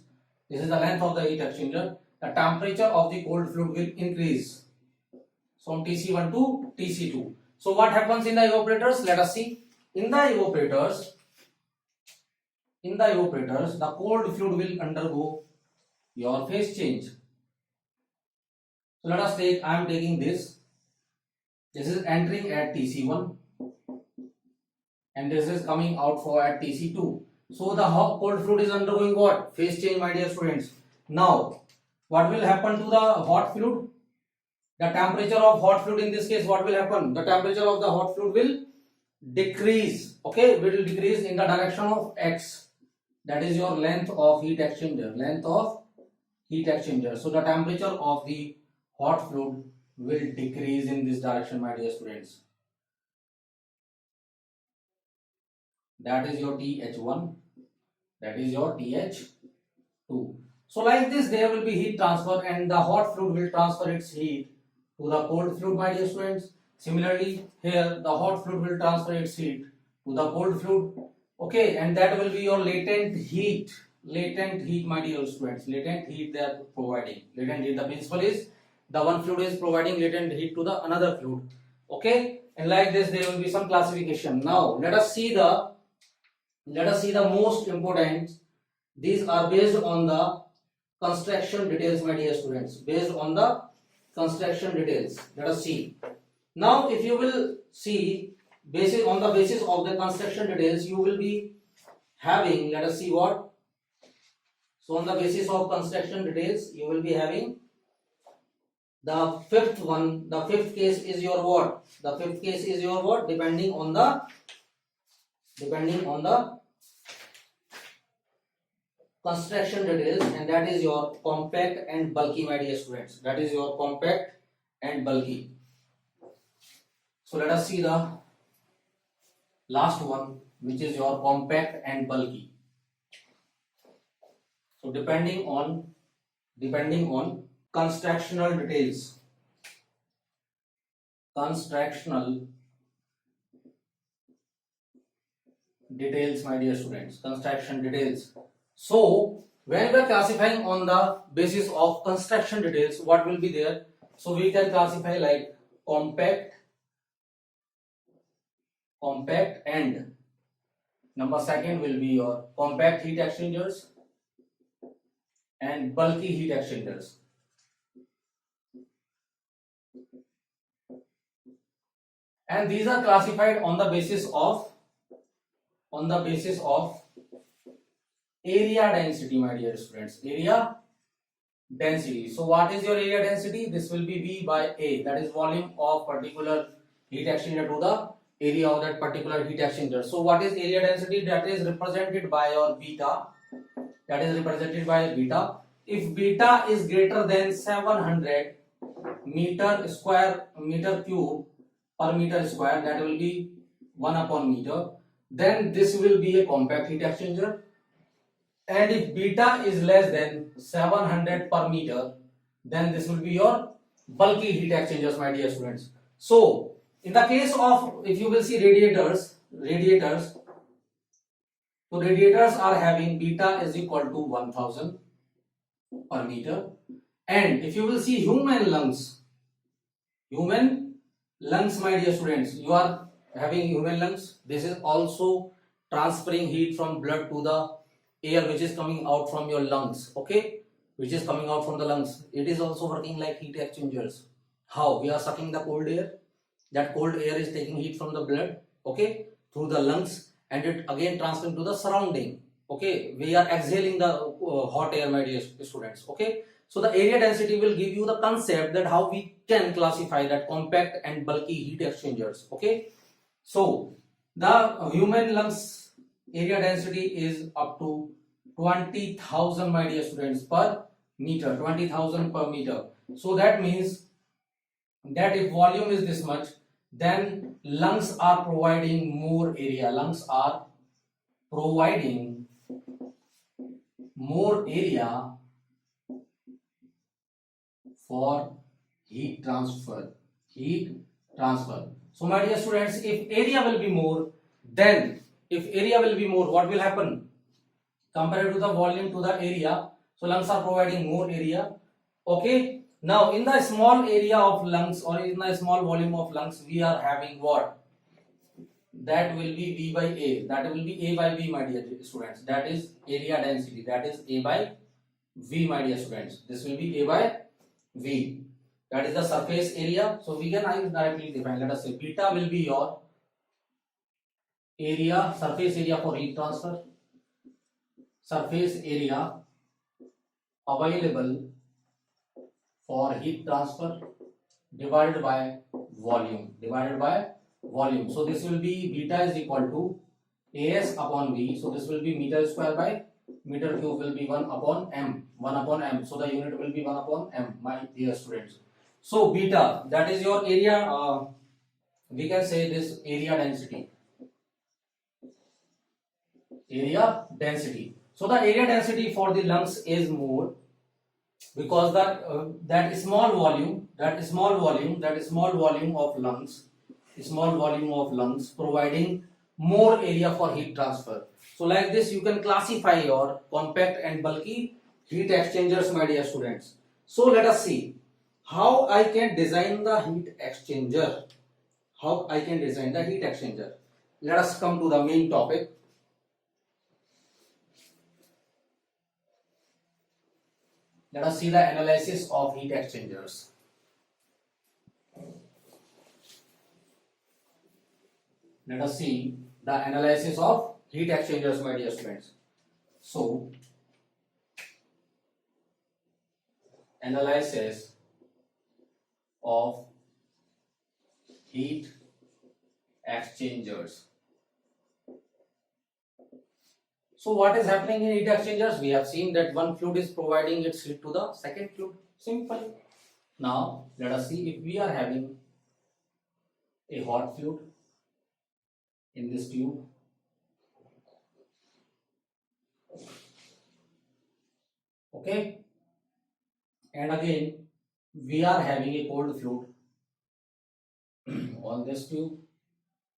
this is the length of the heat exchanger, the temperature of the cold fluid will increase from TC1 to TC2. So what happens in the evaporators? Let us see. In the evaporators, the cold fluid will undergo your phase change. So let us take, I am taking this. This is entering at TC1 and this is coming out for at TC2. So the cold fluid is undergoing what? Phase change, my dear students. Now, what will happen to the hot fluid? The temperature of hot fluid in this case, what will happen? The temperature of the hot fluid will decrease. Okay, will decrease in the direction of X. That is your length of heat exchanger. So the temperature of the hot fluid will decrease in this direction, my dear students. That is your TH1. That is your TH2. So like this, there will be heat transfer and the hot fluid will transfer its heat to the cold fluid, my dear students. Similarly, here the hot fluid will transfer its heat to the cold fluid. Okay, and that will be your latent heat, my dear students. Latent heat they are providing. Latent heat. The principle is the one fluid is providing latent heat to the another fluid. Okay, and like this, there will be some classification. Now let us see the most important. These are based on the construction details, my dear students. Based on the construction details. Let us see. Now, if you will see, on the basis of the construction details, you will be having, let us see what. So on the basis of construction details, you will be having the fifth one. The fifth case is your what? The fifth case is your what? Depending on the construction details, and that is your compact and bulky, my dear students. That is your compact and bulky. So let us see the last one, which is your compact and bulky. So depending on constructional details, my dear students, construction details. So when we are classifying on the basis of construction details, what will be there? So we can classify like compact, and number second will be your compact heat exchangers and bulky heat exchangers. And these are classified on the basis of area density, my dear students. Area density. So what is your area density? This will be V by A, that is volume of particular heat exchanger to the area of that particular heat exchanger. So what is area density? That is represented by your beta. If beta is greater than 700 meter cube per meter square, that will be 1 upon meter, then this will be a compact heat exchanger. And if beta is less than 700 per meter, then this will be your bulky heat exchangers, my dear students. So in the case of, if you will see radiators, so radiators are having beta is equal to 1000 per meter. And if you will see human lungs, my dear students, you are having human lungs. This is also transferring heat from blood to the air which is coming out from your lungs. Okay, which is coming out from the lungs. It is also working like heat exchangers. How? We are sucking the cold air. That cold air is taking heat from the blood, okay, through the lungs, and it again transferring to the surrounding. Okay, we are exhaling the hot air, my dear students. Okay, so the area density will give you the concept that how we can classify that compact and bulky heat exchangers. Okay, so the human lungs area density is up to 20,000, my dear students, per meter. 20,000 per meter. So that means that if volume is this much, then lungs are providing more area. Lungs are providing more area for heat transfer. So my dear students, if area will be more, then what will happen? Compared to the volume to the area, so lungs are providing more area. Okay, now in the small area of lungs, or in the small volume of lungs, we are having what? That will be V by A. That will be A by V, my dear students. That is area density. That is A by V, my dear students. This will be A by V. That is the surface area. So we can directly define. Let us say beta will be your area, surface area for heat transfer. Surface area available for heat transfer divided by volume. So this will be beta is equal to AS upon V. So this will be meter square by meter cube will be 1 upon M. So the unit will be 1 upon M, my dear students. So beta, that is your area. We can say this area density. So the area density for the lungs is more, because that small volume of lungs providing more area for heat transfer. So like this you can classify your compact and bulky heat exchangers, my dear students. So let us see how I can design the heat exchanger. Let us come to the main topic. Let us see the analysis of heat exchangers. Let us see the analysis of heat exchangers, my dear students. So, analysis of heat exchangers. So what is happening in heat exchangers? We have seen that one fluid is providing its heat to the second fluid. Simple. Now let us see if we are having a hot fluid, in this tube. Okay, and again we are having a cold fluid on this tube,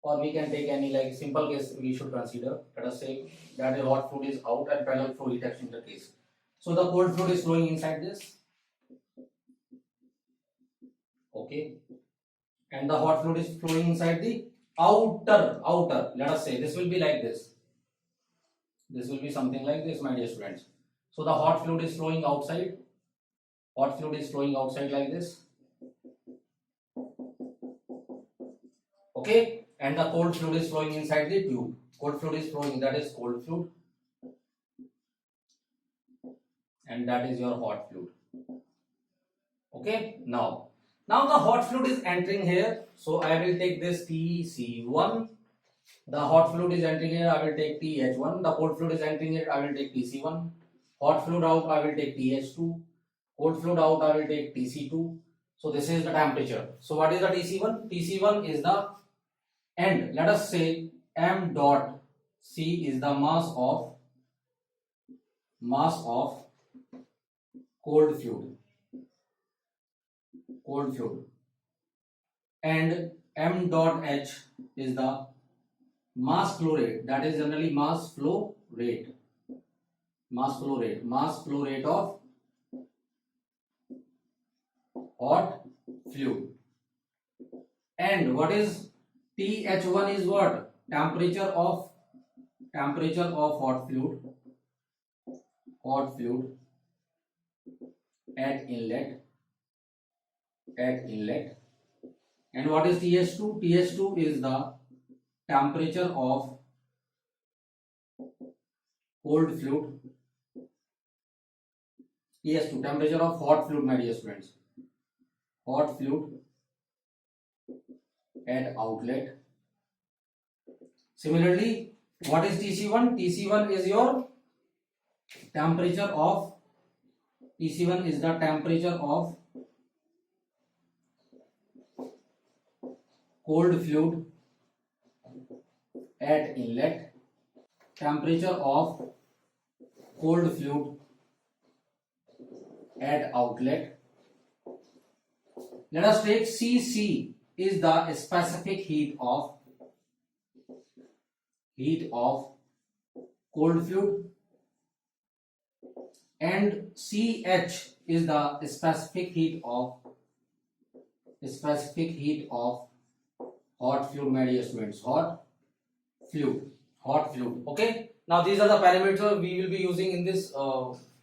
or we can take any like simple case we should consider. Let us say that the hot fluid is out and parallel flow heat exchanger case. So the cold fluid is flowing inside this. Okay, and the hot fluid is flowing inside the outer. Let us say this will be like this. This will be something like this, my dear students. So the hot fluid is flowing outside. Hot fluid is flowing outside like this. Okay, and the cold fluid is flowing inside the tube. Cold fluid is flowing, that is cold fluid, and that is your hot fluid. Okay, now the hot fluid is entering here, so I will take this TC1. The hot fluid is entering here, I will take TH1. The cold fluid is entering here, I will take TC1. Hot fluid out, I will take TH2. Cold fluid out, I will take TC2. So this is the temperature. So what is the TC1? TC1 is the end. Let us say m dot C is the mass of cold fluid, and m dot H is the mass flow rate, that is generally mass flow rate of hot fluid. And what is TH1 is what? Temperature of hot fluid at inlet. And what is TH2? TH2 is the temperature of cold fluid. TH2 temperature of hot fluid, my dear students. Hot fluid at outlet. Similarly, what is TC1? TC1 is your temperature of cold fluid at inlet. Temperature of cold fluid at outlet. Let us take CC is the specific heat of cold fluid, and CH is the specific heat of hot fluid, my dear students. Hot fluid. Okay, now these are the parameters we will be using in this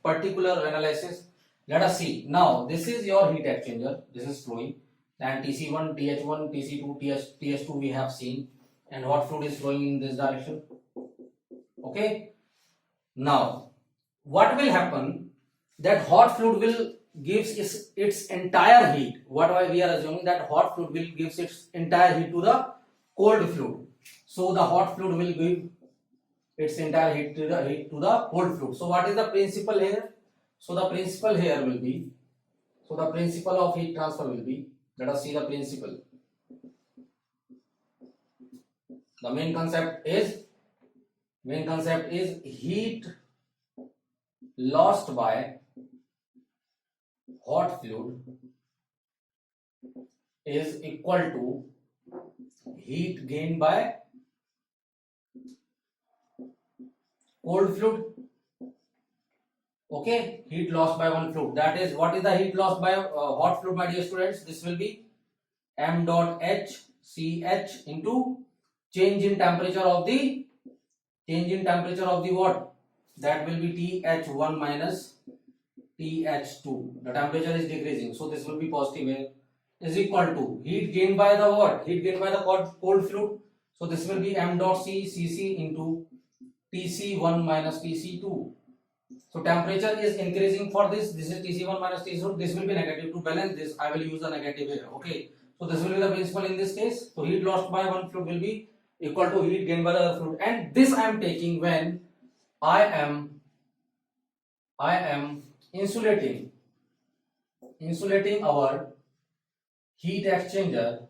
particular analysis. Let us see. Now this is your heat exchanger. This is flowing, and TC1, TH1, TC2, TH2 we have seen, and hot fluid is flowing in this direction. Okay, now what will happen, that hot fluid will gives its entire heat. What we are assuming, that hot fluid will gives its entire heat to the cold fluid. So the hot fluid will give its entire heat to the cold fluid. So what is the principle here? So the principle here will be, so the principle of heat transfer will be, let us see the principle. The main concept is heat lost by hot fluid is equal to heat gained by cold fluid. Okay, heat lost by one fluid. That is, what is the heat lost by hot fluid, my dear students? This will be m dot H CH into change in temperature of the what? That will be TH1 minus TH2. The temperature is decreasing, so this will be positive here, is equal to heat gained by the what? Heat gained by the cold fluid. So this will be m dot C Cc into TC1 minus TC2. So temperature is increasing for this. This is TC1 minus TC2. This will be negative. To balance this, I will use the negative here. Okay. So this will be the principle in this case. So heat lost by one fluid will be equal to heat gained by the other fluid. And this I am taking when I am insulating our heat exchanger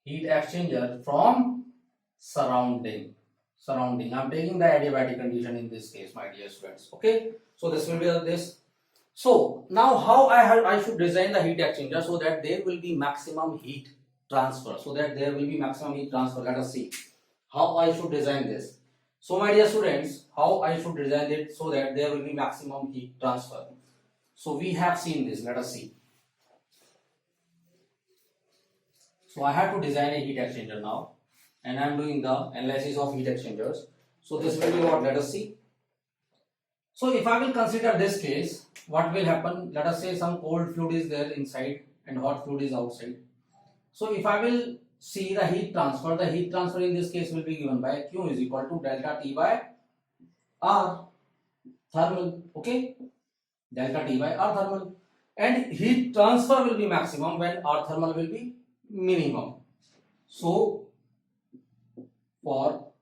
heat exchanger from surrounding. I'm taking the adiabatic condition in this case, my dear students. Okay, so this will be this. So now how I should design the heat exchanger so that there will be maximum heat transfer. Let us see how I should design this. So my dear students, how I should design it so that there will be maximum heat transfer. So we have seen this. Let us see. So I have to design a heat exchanger now, and I am doing the analysis of heat exchangers. So this will be what? Let us see. So if I will consider this case, what will happen? Let us say some cold fluid is there inside and hot fluid is outside. So if I will see the heat transfer in this case will be given by Q is equal to delta T by R thermal. Okay, delta T by R thermal, and heat transfer will be maximum when R thermal will be minimum. So for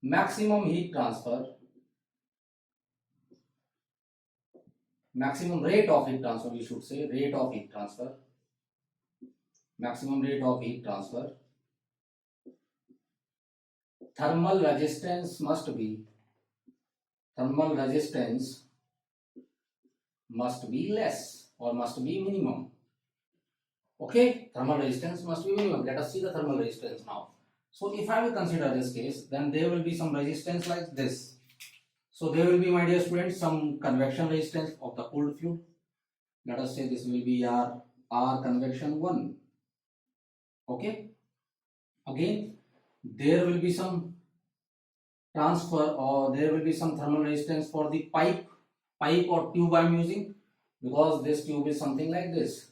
maximum heat transfer, maximum rate of heat transfer, we should say rate of heat transfer, maximum rate of heat transfer, thermal resistance must be less or must be minimum. Okay, thermal resistance must be minimum. Let us see the thermal resistance now. So if I will consider this case, then there will be some resistance like this. So there will be, my dear students, some convection resistance of the cooled fluid. Let us say this will be R convection 1. Okay. Again, there will be some transfer or there will be some thermal resistance for the pipe or tube I am using, because this tube is something like this.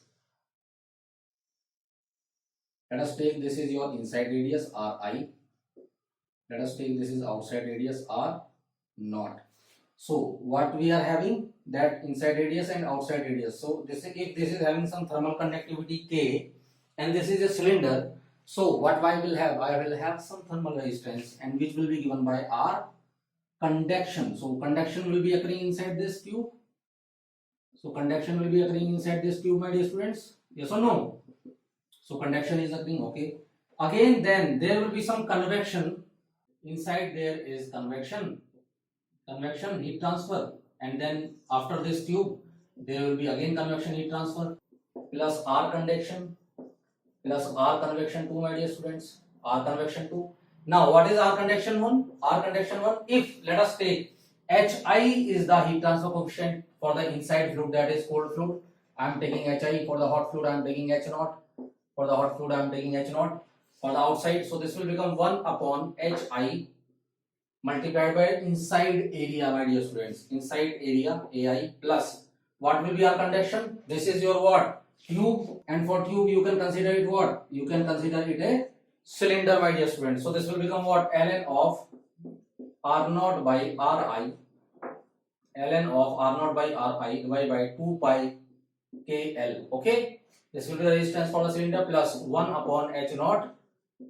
Let us take this is your inside radius Ri. Let us take this is outside radius R naught. So what we are having, that inside radius and outside radius. So this is, if this is having some thermal conductivity K and this is a cylinder, so what I will have some thermal resistance, and which will be given by R conduction. So conduction will be occurring inside this tube. So conduction will be occurring inside this tube, my dear students. Yes or no? So conduction is occurring. Okay. Again, then there will be some convection. Inside there is convection heat transfer, and then after this tube there will be again convection heat transfer plus R conduction plus R convection 2, my dear students. R convection 2. Now what is R conduction 1? R conduction 1, if let us take Hi is the heat transfer coefficient for the inside fluid, that is cold fluid, I am taking Hi. For the hot fluid I am taking H naught. For the hot fluid I am taking H naught. For the outside, so this will become 1 upon Hi multiplied by inside area, my dear students. Inside area Ai plus what will be our conduction? This is your what? Tube, and for tube you can consider it what? You can consider it a cylinder, my dear students. So this will become what? Ln of R naught by Ri, ln of R naught by Ri divided by 2 pi KL. Okay, this will be the resistance for the cylinder plus 1 upon H naught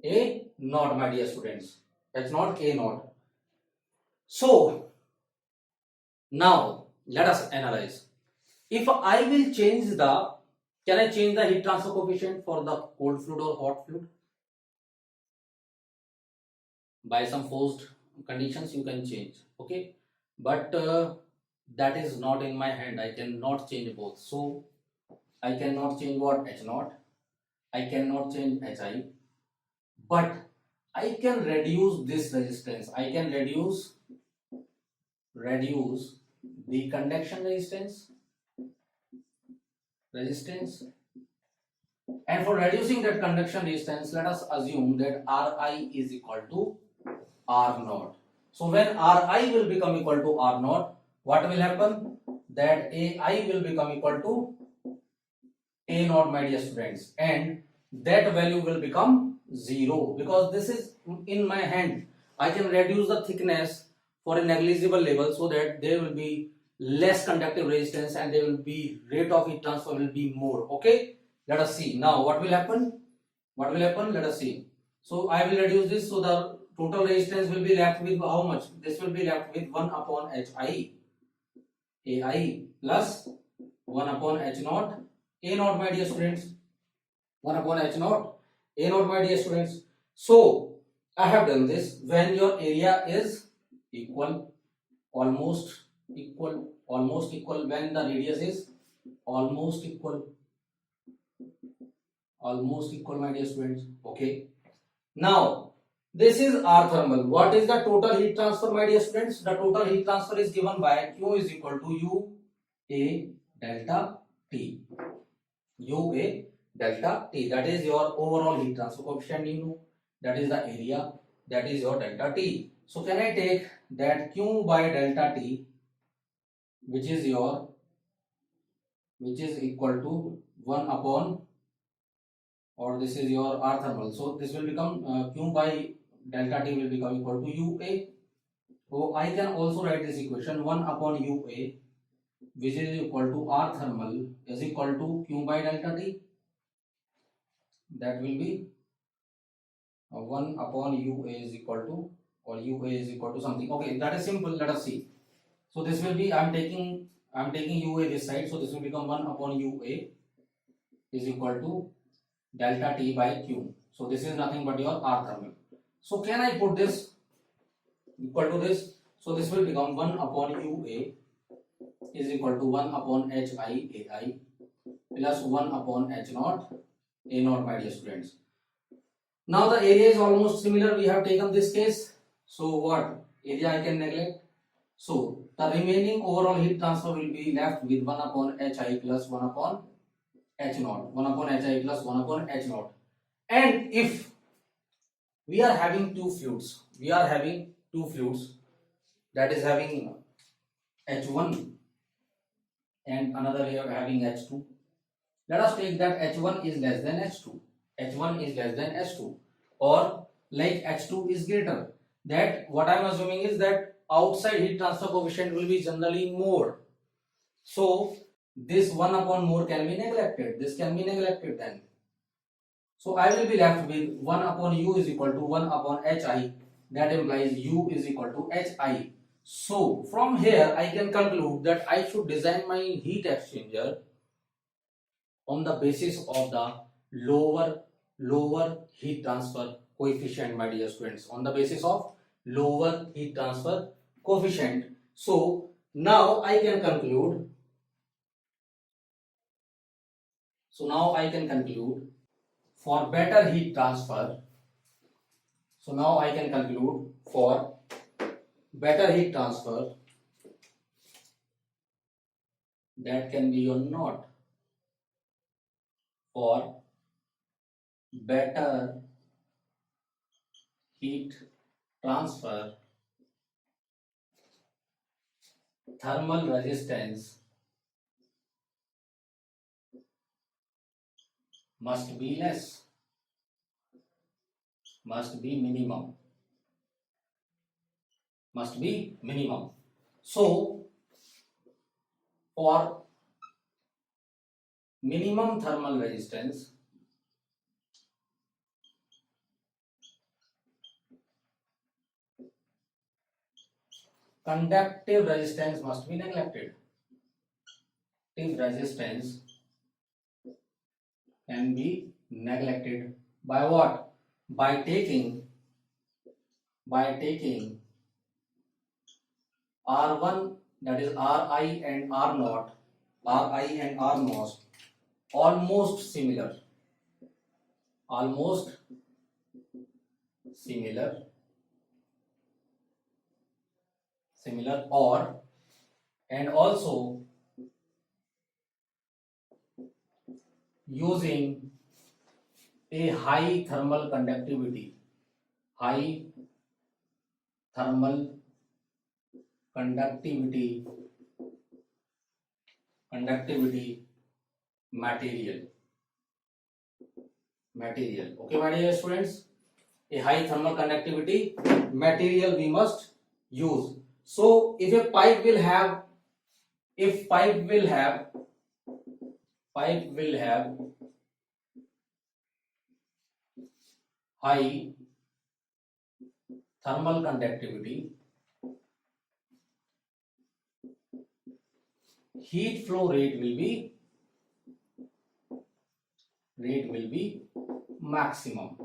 A naught, my dear students. H naught A naught. So now let us analyze. If I will change the, can I change the heat transfer coefficient for the cold fluid or hot fluid? By some forced conditions you can change. Okay, but that is not in my hand. I cannot change both. So I cannot change what? H naught. I cannot change Hi, but I can reduce this resistance. I can reduce the conduction resistance, and for reducing that conduction resistance, let us assume that Ri is equal to R naught. So when Ri will become equal to R naught, what will happen? That Ai will become equal to A naught, my dear students, and that value will become 0, because this is in my hand. I can reduce the thickness for a negligible level so that there will be less conductive resistance and there will be rate of heat transfer will be more. Okay, let us see now what will happen. Let us see. So I will reduce this, so the total resistance will be left with how much? This will be left with 1 upon Hi Ai plus 1 upon H naught A naught, my dear students. 1 upon H naught A naught, my dear students. So I have done this. When your area is equal, almost equal, when the radius is almost equal, my dear students. Okay. Now this is R thermal. What is the total heat transfer, my dear students? The total heat transfer is given by Q is equal to U A delta T. U A delta T. That is your overall heat transfer coefficient, you know. That is the area. That is your delta T. So can I take that Q by delta T, which is equal to 1 upon, or this is your R thermal. So this will become Q by delta T will become equal to UA. So I can also write this equation 1 upon UA, which is equal to R thermal is equal to Q by delta T. That will be 1 upon UA is equal to, or UA is equal to something. Okay, that is simple. Let us see. So this will be, I'm taking UA this side. So this will become 1 upon UA is equal to delta T by Q. So this is nothing but your R thermal. So can I put this equal to this? So this will become 1 upon UA is equal to 1 upon HI AI plus 1 upon H naught A naught, my dear students. Now the area is almost similar. We have taken this case. So what area I can neglect? So the remaining overall heat transfer will be left with 1 upon Hi plus 1 upon H naught. 1 upon Hi plus 1 upon H naught. And if we are having two fluids, that is having H1 and another layer having H2. Let us take that H1 is less than H2. H1 is less than H2, or like H2 is greater. That what I am assuming is that outside heat transfer coefficient will be generally more. So this 1 upon more can be neglected. This can be neglected then. So I will be left with 1 upon U is equal to 1 upon Hi. That implies U is equal to Hi. So from here I can conclude that I should design my heat exchanger on the basis of the lower heat transfer coefficient, my dear students, on the basis of lower heat transfer coefficient. So now I can conclude for better heat transfer. So now I can conclude for better heat transfer, that can be or not, for better heat transfer, thermal resistance must be less, must be minimum. So for minimum thermal resistance, conductive resistance must be neglected. Conductive resistance can be neglected by what? By taking R1, that is Ri and R naught, almost similar, or, and also using a high thermal conductivity material. Okay, my dear students, a high thermal conductivity material we must use. So if a pipe will have high thermal conductivity, heat flow rate will be rate will be maximum.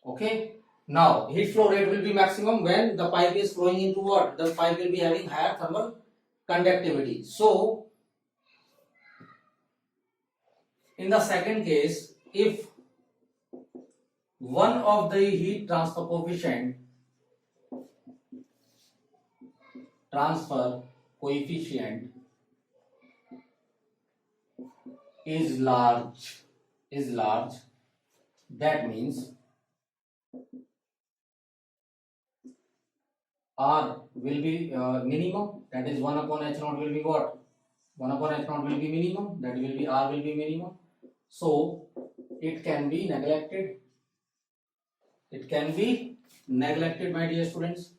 Okay. Now heat flow rate will be maximum when the pipe is flowing into what? The pipe will be having higher thermal conductivity. So in the second case, if one of the heat transfer coefficient is large, that means R will be minimum, that is 1 upon H naught will be what? 1 upon H naught will be minimum, that will be R will be minimum. So it can be neglected. It can be neglected, my dear students.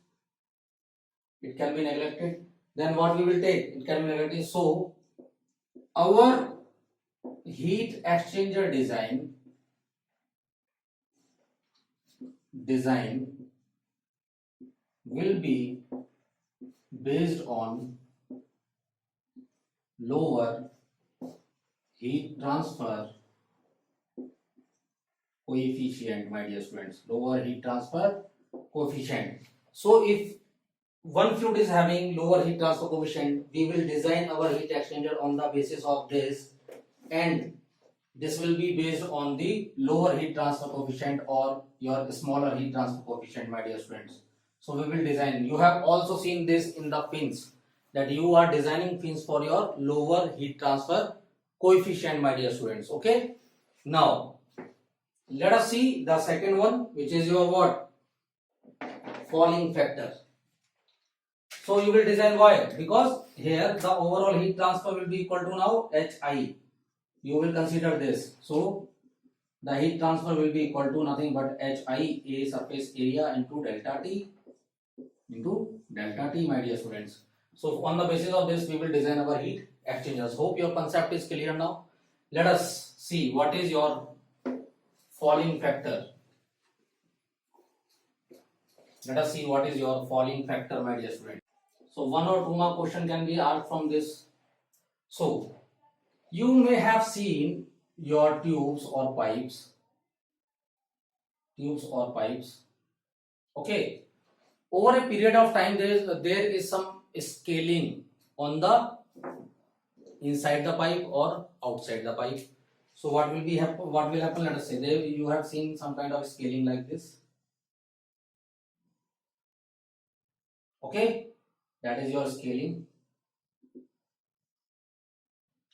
It can be neglected. Then what we will take? It can be neglected. So our heat exchanger design will be based on lower heat transfer coefficient, my dear students. Lower heat transfer coefficient. So if one fluid is having lower heat transfer coefficient, we will design our heat exchanger on the basis of this, and this will be based on the lower heat transfer coefficient or your smaller heat transfer coefficient, my dear students. So we will design. You have also seen this in the fins, that you are designing fins for your lower heat transfer coefficient, my dear students. Okay. Now let us see the second one, which is your what? Fouling factor. So you will design why? Because here the overall heat transfer will be equal to now HI. You will consider this. So the heat transfer will be equal to nothing but HI, A surface area into delta T, my dear students. So on the basis of this, we will design our heat exchangers. Hope your concept is clear now. Let us see what is your fouling factor. Let us see what is your fouling factor, my dear students. So one or two more question can be asked from this. So you may have seen your tubes or pipes. Okay. Over a period of time, there is some scaling on the inside the pipe or outside the pipe. So what will happen? Let us say there you have seen some kind of scaling like this. Okay, that is your scaling.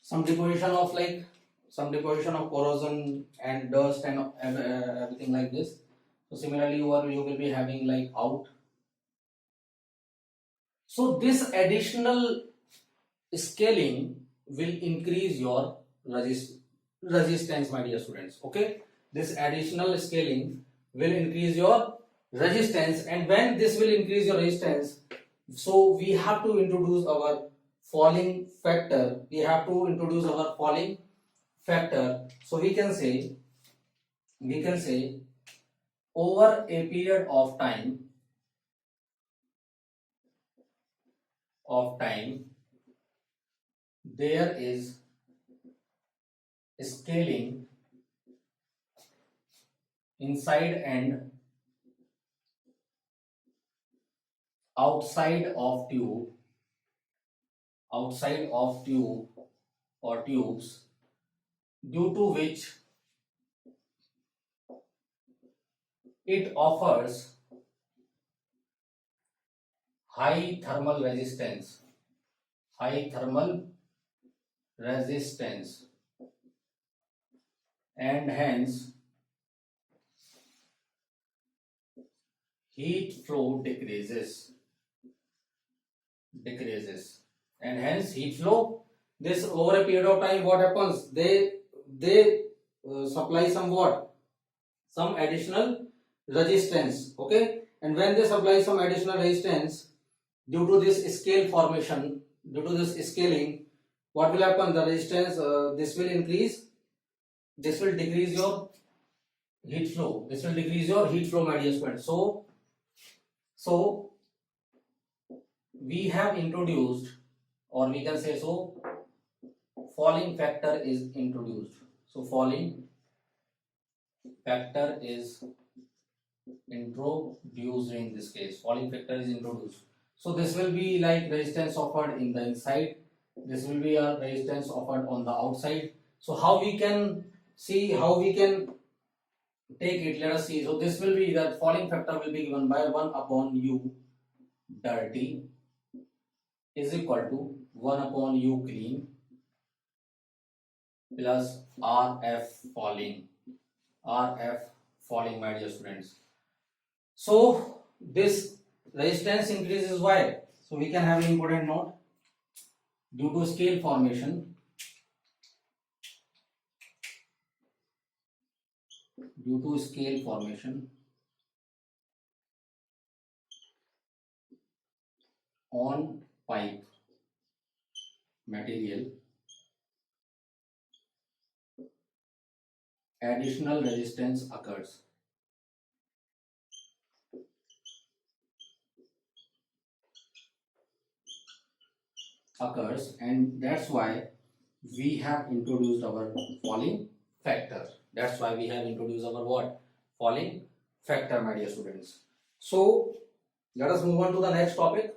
Some deposition of corrosion and dust and everything like this. So similarly, you will be having like out. So this additional scaling will increase your resistance, my dear students. Okay, this additional scaling will increase your resistance, and when this will increase your resistance, so we have to introduce our fouling factor. So we can say over a period of time there is scaling inside and outside of tube or tubes, due to which it offers high thermal resistance, and hence heat flow decreases, and hence heat flow. This over a period of time, what happens? They supply some additional resistance. Okay, and when they supply some additional resistance, due to this scale formation, due to this scaling, what will happen? The resistance this will increase. This will decrease your heat flow. My dear students. So we have introduced, or we can say so, falling factor is introduced. So falling factor is introduced in this case. Falling factor is introduced. So this will be like resistance offered in the inside. This will be a resistance offered on the outside. So how we can see, how we can take it, let us see. So this will be that falling factor will be given by 1 upon u dirty is equal to 1 upon u clean plus Rf falling. Rf falling, my dear students. So this resistance increases why? So we can have an important note. Due to scale formation, on pipe material, additional resistance occurs. And that's why we have introduced our falling factor. That's why we have introduced our what? Falling factor, my dear students. So let us move on to the next topic.